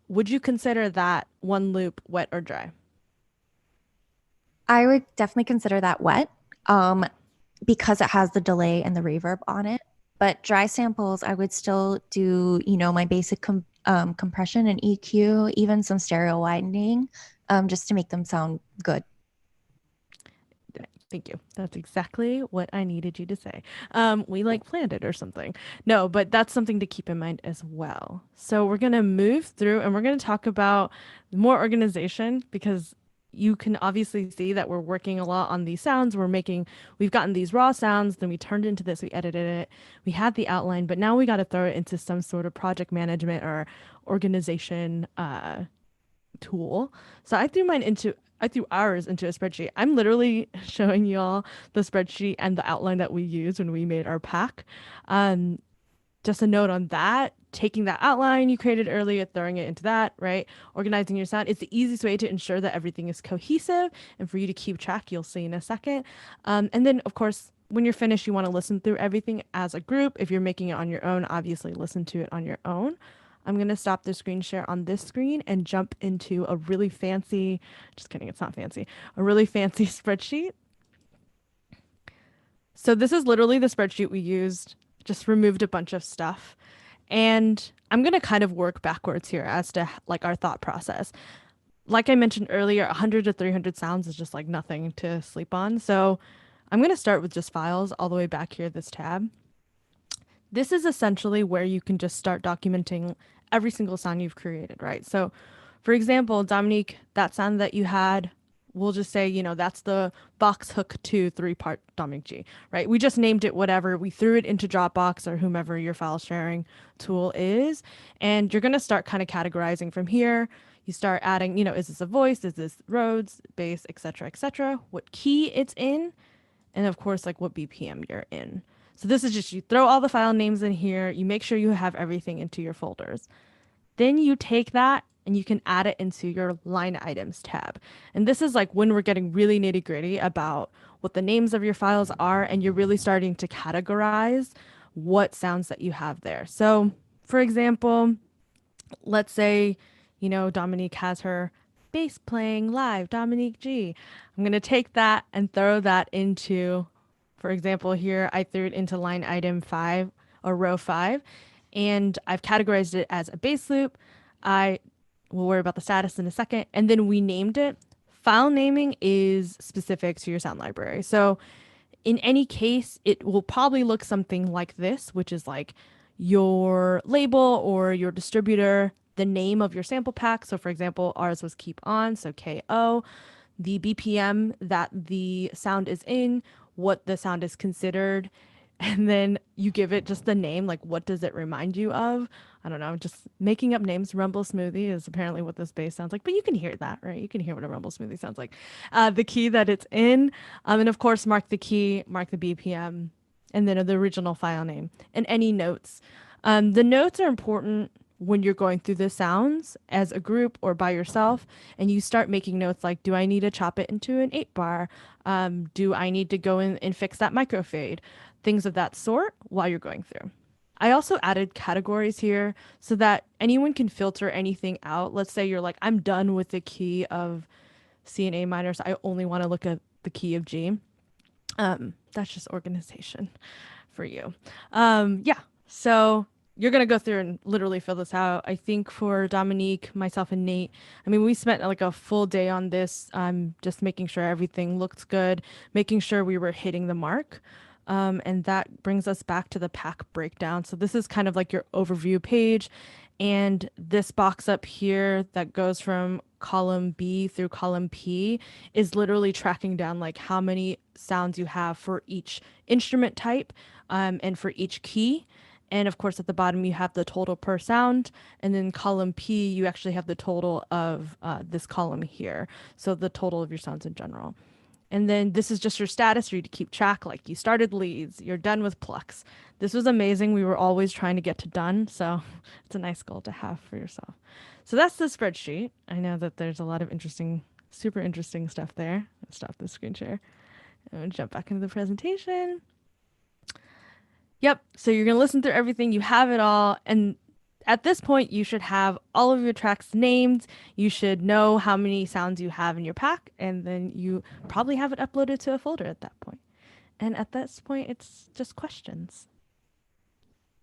would you consider that one loop wet or dry? I would definitely consider that wet because it has the delay and the reverb on it. But dry samples, I would still do, my basic compression and EQ, even some stereo widening, just to make them sound good. Thank you. That's exactly what I needed you to say. We like planned it or something. No, but that's something to keep in mind as well. So we're going to move through and we're going to talk about more organization, because you can obviously see that we're working a lot on these sounds. We've gotten these raw sounds, then we turned into this, we edited it, we had the outline, but now we got to throw it into some sort of project management or organization tool. So I threw ours into a spreadsheet. I'm literally showing y'all the spreadsheet and the outline that we used when we made our pack. Just a note on that, taking that outline you created earlier, throwing it into that, right? Organizing your sound. It's the easiest way to ensure that everything is cohesive and for you to keep track. You'll see in a second. And then, of course, when you're finished, you want to listen through everything as a group. If you're making it on your own, obviously listen to it on your own. I'm going to stop the screen share on this screen and jump into a really fancy, just kidding, it's not fancy, a really fancy spreadsheet. So this is literally the spreadsheet we used, just removed a bunch of stuff. And I'm going to kind of work backwards here as to like our thought process. Like I mentioned earlier, 100 to 300 sounds is just like nothing to sleep on. So I'm going to start with just files all the way back here, this tab. This is essentially where you can just start documenting every single sound you've created, right? So for example, Dominique, that sound that you had, we'll just say, that's the box hook 2 3-part Dominique G, right? We just named it whatever. We threw it into Dropbox or whomever your file sharing tool is. And you're going to start kind of categorizing from here. You start adding, is this a voice? Is this Rhodes, bass, et cetera, what key it's in? And of course, like what BPM you're in. So this is just, you throw all the file names in here, you make sure you have everything into your folders. Then you take that and you can add it into your line items tab. And this is like when we're getting really nitty gritty about what the names of your files are, and you're really starting to categorize what sounds that you have there. So for example, let's say, Dominique has her bass playing live, Dominique G. I'm going to take that and throw that into, for example, here I threw it into line item 5 or row 5, and I've categorized it as a bass loop. I will worry about the status in a second. And then we named it. File naming is specific to your sound library. So in any case, it will probably look something like this, which is like your label or your distributor, the name of your sample pack. So for example, ours was Keep On, so KO, the BPM that the sound is in, what the sound is considered, and then you give it just the name, like what does it remind you of? I don't know, just making up names. Rumble Smoothie is apparently what this bass sounds like, but you can hear that, right? You can hear what a Rumble Smoothie sounds like. The key that it's in, and of course mark the key, mark the BPM, and then the original file name, and any notes. The notes are important when you're going through the sounds as a group or by yourself, and you start making notes like, do I need to chop it into an 8-bar? Do I need to go in and fix that microfade? Things of that sort while you're going through. I also added categories here so that anyone can filter anything out. Let's say you're like, I'm done with the key of C and A minor, so I only want to look at the key of G. That's just organization for you. Yeah, so you're going to go through and literally fill this out. I think for Dominique, myself, and Nate, I mean, we spent like a full day on this, just making sure everything looked good, making sure we were hitting the mark. And that brings us back to the pack breakdown. So this is kind of like your overview page. And this box up here that goes from column B through column P is literally tracking down like how many sounds you have for each instrument type, and for each key. And of course, at the bottom, you have the total per sound. And then column P, you actually have the total of this column here. So the total of your sounds in general. And then this is just your status for you to keep track. Like you started leads, you're done with plucks. This was amazing. We were always trying to get to done. So it's a nice goal to have for yourself. So that's the spreadsheet. I know that there's a lot of interesting, super interesting stuff there. Let's stop the screen share and jump back into the presentation. Yep. So you're going to listen through everything. You have it all. And at this point, you should have all of your tracks named. You should know how many sounds you have in your pack, and then you probably have it uploaded to a folder at that point. And at this point, it's just questions.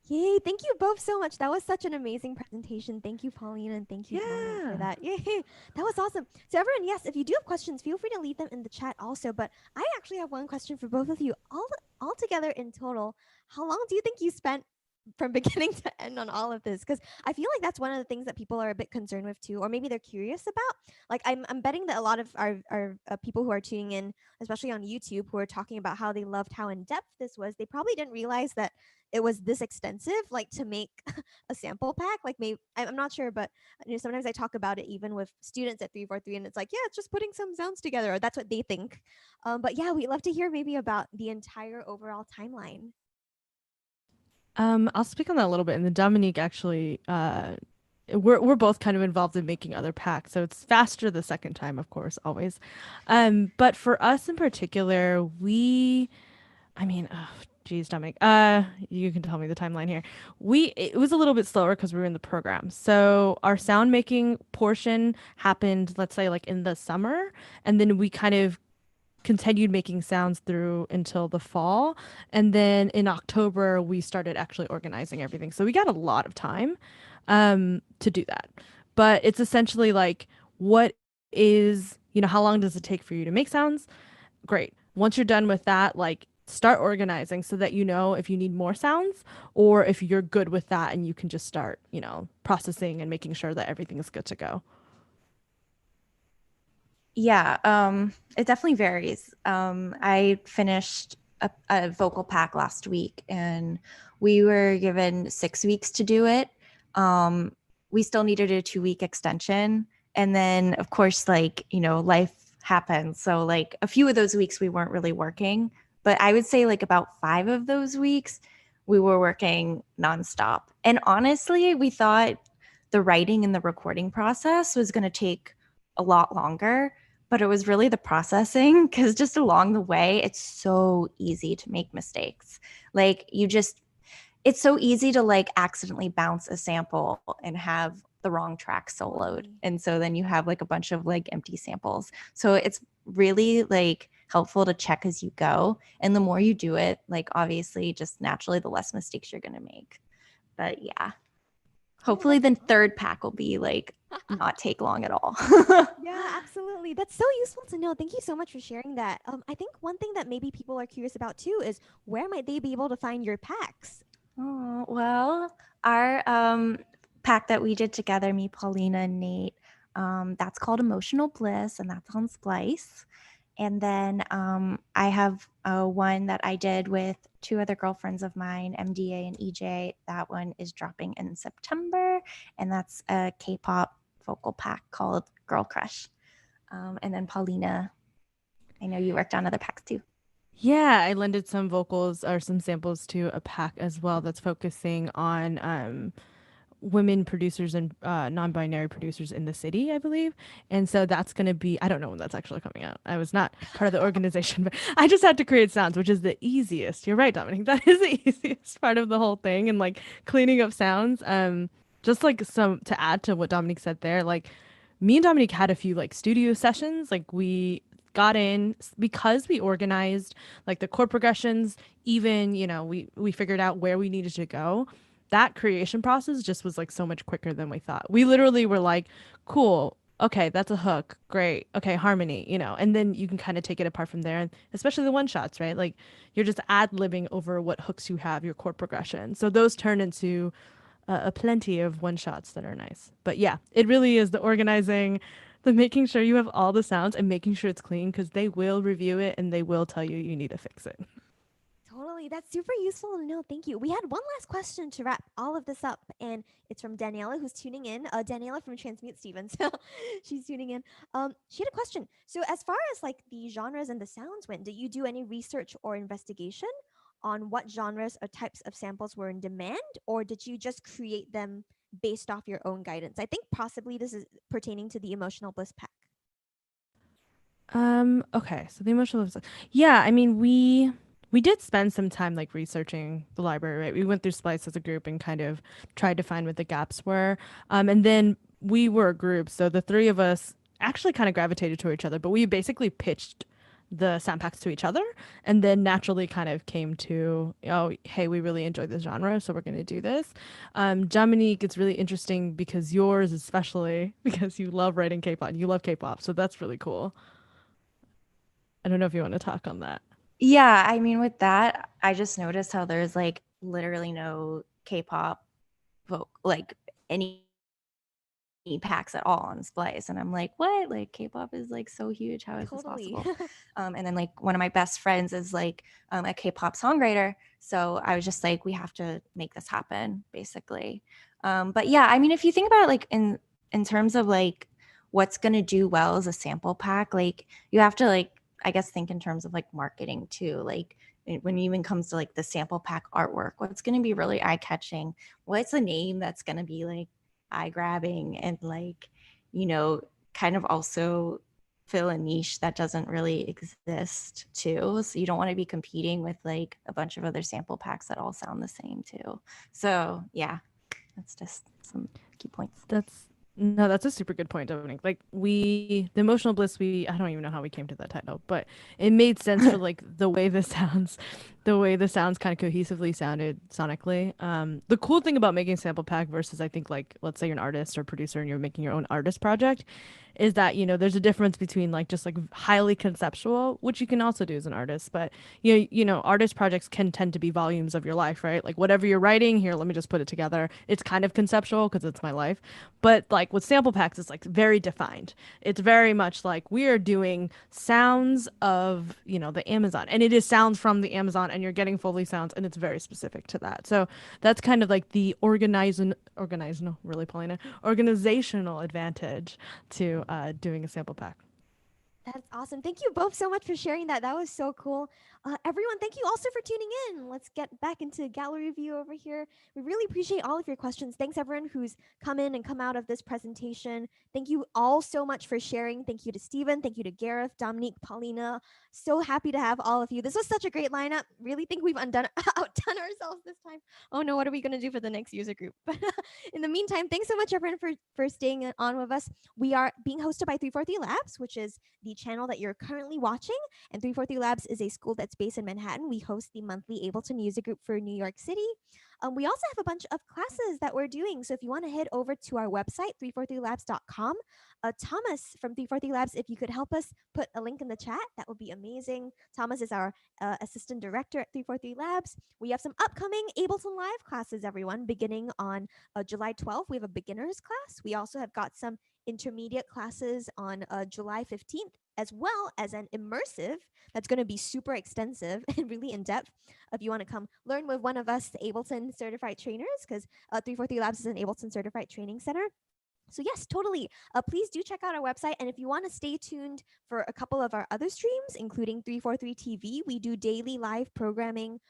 Yay, thank you both so much. That was such an amazing presentation. Thank you, Pauline, and thank you, Dominic, for that. Yay, that was awesome. So everyone, yes, if you do have questions, feel free to leave them in the chat also. But I actually have one question for both of you. All together in total, how long do you think you spent from beginning to end on all of this? Because I feel like that's one of the things that people are a bit concerned with too, or maybe they're curious about. Like I'm betting that a lot of our people who are tuning in, especially on YouTube, who are talking about how they loved how in depth this was, they probably didn't realize that it was this extensive, like to make a sample pack. Like maybe I'm not sure, but sometimes I talk about it even with students at 343, and it's like, yeah, it's just putting some sounds together, or that's what they think. But yeah, we'd love to hear maybe about the entire overall timeline. I'll speak on that a little bit. And then Dominique actually, we're both kind of involved in making other packs, so it's faster the second time, of course, always. But for us in particular, geez, Dominic, you can tell me the timeline here. It was a little bit slower because we were in the program. So our sound making portion happened, let's say, like in the summer, and then we kind of continued making sounds through until the fall. And then in October, we started actually organizing everything. So we got a lot of time to do that. But it's essentially like, what is, how long does it take for you to make sounds? Great. Once you're done with that, like start organizing so that you know if you need more sounds or if you're good with that and you can just start, processing and making sure that everything is good to go. Yeah, it definitely varies. I finished a vocal pack last week and we were given 6 weeks to do it. We still needed a 2-week extension. And then of course, life happens. So like a few of those weeks we weren't really working, But I would say like about 5 of those weeks, we were working nonstop. And honestly, we thought the writing and the recording process was going to take a lot longer, but it was really the processing, because just along the way, it's so easy to make mistakes. Like it's so easy to like accidentally bounce a sample and have the wrong track soloed. And so then you have like a bunch of like empty samples. So it's really like helpful to check as you go. And the more you do it, like obviously just naturally the less mistakes you're going to make. But yeah, hopefully the third pack will be like not take long at all. Yeah, absolutely. That's so useful to know. Thank you so much for sharing that. I think one thing that maybe people are curious about too is where might they be able to find your packs? Oh, well, our pack that we did together, me, Paulina, and Nate, that's called Emotional Bliss, and that's on Splice. And then I have one that I did with 2 other girlfriends of mine, MDA and EJ. That one is dropping in September, and that's a K-pop vocal pack called Girl Crush. And then Paulina, I know you worked on other packs too. Yeah, I lended some vocals or some samples to a pack as well that's focusing on women producers and non-binary producers in the city, I believe. And so that's going to be, I don't know when that's actually coming out. I was not part of the organization, but I just had to create sounds, which is the easiest. You're right, Dominic. That is the easiest part of the whole thing, and like cleaning up sounds. Just like some to add to what Dominic said there, like me and Dominic had a few like studio sessions. Like we got in because we organized like the chord progressions, even, you know, we figured out where we needed to go. That creation process just was like so much quicker than we thought. We literally were like, cool, okay, that's a hook, great, okay, harmony, you know, and then you can kind of take it apart from there. And especially the one shots, right? Like you're just ad-libbing over what hooks you have, your chord progression. So those turn into a plenty of one shots that are nice. But yeah, it really is the organizing, the making sure you have all the sounds and making sure it's clean, because they will review it and they will tell you you need to fix it. Totally. That's super useful to know. Thank you. We had one last question to wrap all of this up, and it's from Daniela, who's tuning in. Daniela from Transmute Stevens. She's tuning in. She had a question. So as far as like the genres and the sounds went, did you do any research or investigation on what genres or types of samples were in demand, or did you just create them based off your own guidance? I think possibly this is pertaining to the Emotional Bliss pack. Okay, so the emotional yeah, I mean we did spend some time like researching the library, right? We went through Splice as a group and kind of tried to find what the gaps were. And then we were a group, so the 3 of us actually kind of gravitated to each other, but we basically pitched the sound packs to each other and then naturally kind of came to, oh, hey, we really enjoy this genre, so we're going to do this. Dominique, it's really interesting because yours, especially because you love writing K-pop, you love K-pop, so that's really cool. I don't know if you want to talk on that. Yeah, I mean, with that, I just noticed how there's like literally no K-pop like any packs at all on Splice, and I'm like, what? Like K-pop is like so huge. How is Totally. this possible? And then like one of my best friends is like a K-pop songwriter, so I was just like, we have to make this happen, basically. But yeah, I mean, if you think about it, like in terms of like what's gonna do well as a sample pack, like you have to like, I guess, think in terms of like marketing too. Like when it even comes to like the sample pack artwork, what's going to be really eye catching? What's a name that's going to be like eye grabbing and like, you know, kind of also fill a niche that doesn't really exist too. So you don't want to be competing with like a bunch of other sample packs that all sound the same too. So yeah, that's just some key points. That's a super good point, Dominic. Like the emotional bliss, I don't even know how we came to that title, but it made sense for like the way the sounds kind of cohesively sounded sonically. The cool thing about making sample pack versus, I think, like, let's say you're an artist or producer and you're making your own artist project, is that, you know, there's a difference between like just like highly conceptual, which you can also do as an artist, but you know, artist projects can tend to be volumes of your life, right? Like whatever you're writing here, let me just put it together. It's kind of conceptual because it's my life. But like with sample packs, it's like very defined. It's very much like we are doing sounds of, you know, the Amazon, and it is sounds from the Amazon, and you're getting Foley sounds, and it's very specific to that. So that's kind of like the organizational advantage to doing a sample pack. That's awesome. Thank you both so much for sharing that. That was so cool. Everyone, thank you also for tuning in. Let's get back into gallery view over here. We really appreciate all of your questions. Thanks everyone who's come in and come out of this presentation. Thank you all so much for sharing. Thank you to Stephen. Thank you to Gareth, Dominique, Paulina. So happy to have all of you. This was such a great lineup. Really think we've outdone ourselves this time. Oh no, what are we going to do for the next user group? But in the meantime, thanks so much everyone for staying on with us. We are being hosted by 343 Labs, which is the channel that you're currently watching. And 343 Labs is a school that's based in Manhattan. We host the monthly Ableton User Group for New York City. We also have a bunch of classes that we're doing. So if you want to head over to our website, 343labs.com, Thomas from 343 Labs, if you could help us put a link in the chat, that would be amazing. Thomas is our assistant director at 343 Labs. We have some upcoming Ableton Live classes, everyone, beginning on July 12th. We have a beginner's class. We also have got some intermediate classes on July 15th, as well as an immersive that's going to be super extensive and really in-depth. If you want to come learn with one of us, the Ableton Certified Trainers, because 343 Labs is an Ableton Certified Training Center. So yes, totally. Please do check out our website. And if you want to stay tuned for a couple of our other streams, including 343 TV, we do daily live programming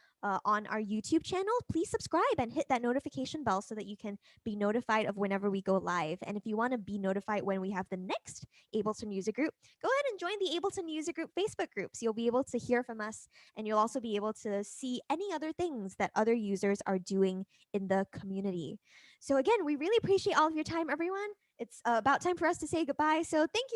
on our YouTube channel. Please subscribe and hit that notification bell so that you can be notified of whenever we go live. And if you want to be notified when we have the next Ableton User Group, go ahead and join the Ableton User Group Facebook groups. You'll be able to hear from us, and you'll also be able to see any other things that other users are doing in the community. So again, we really appreciate all of your time, everyone. It's about time for us to say goodbye. So thank you.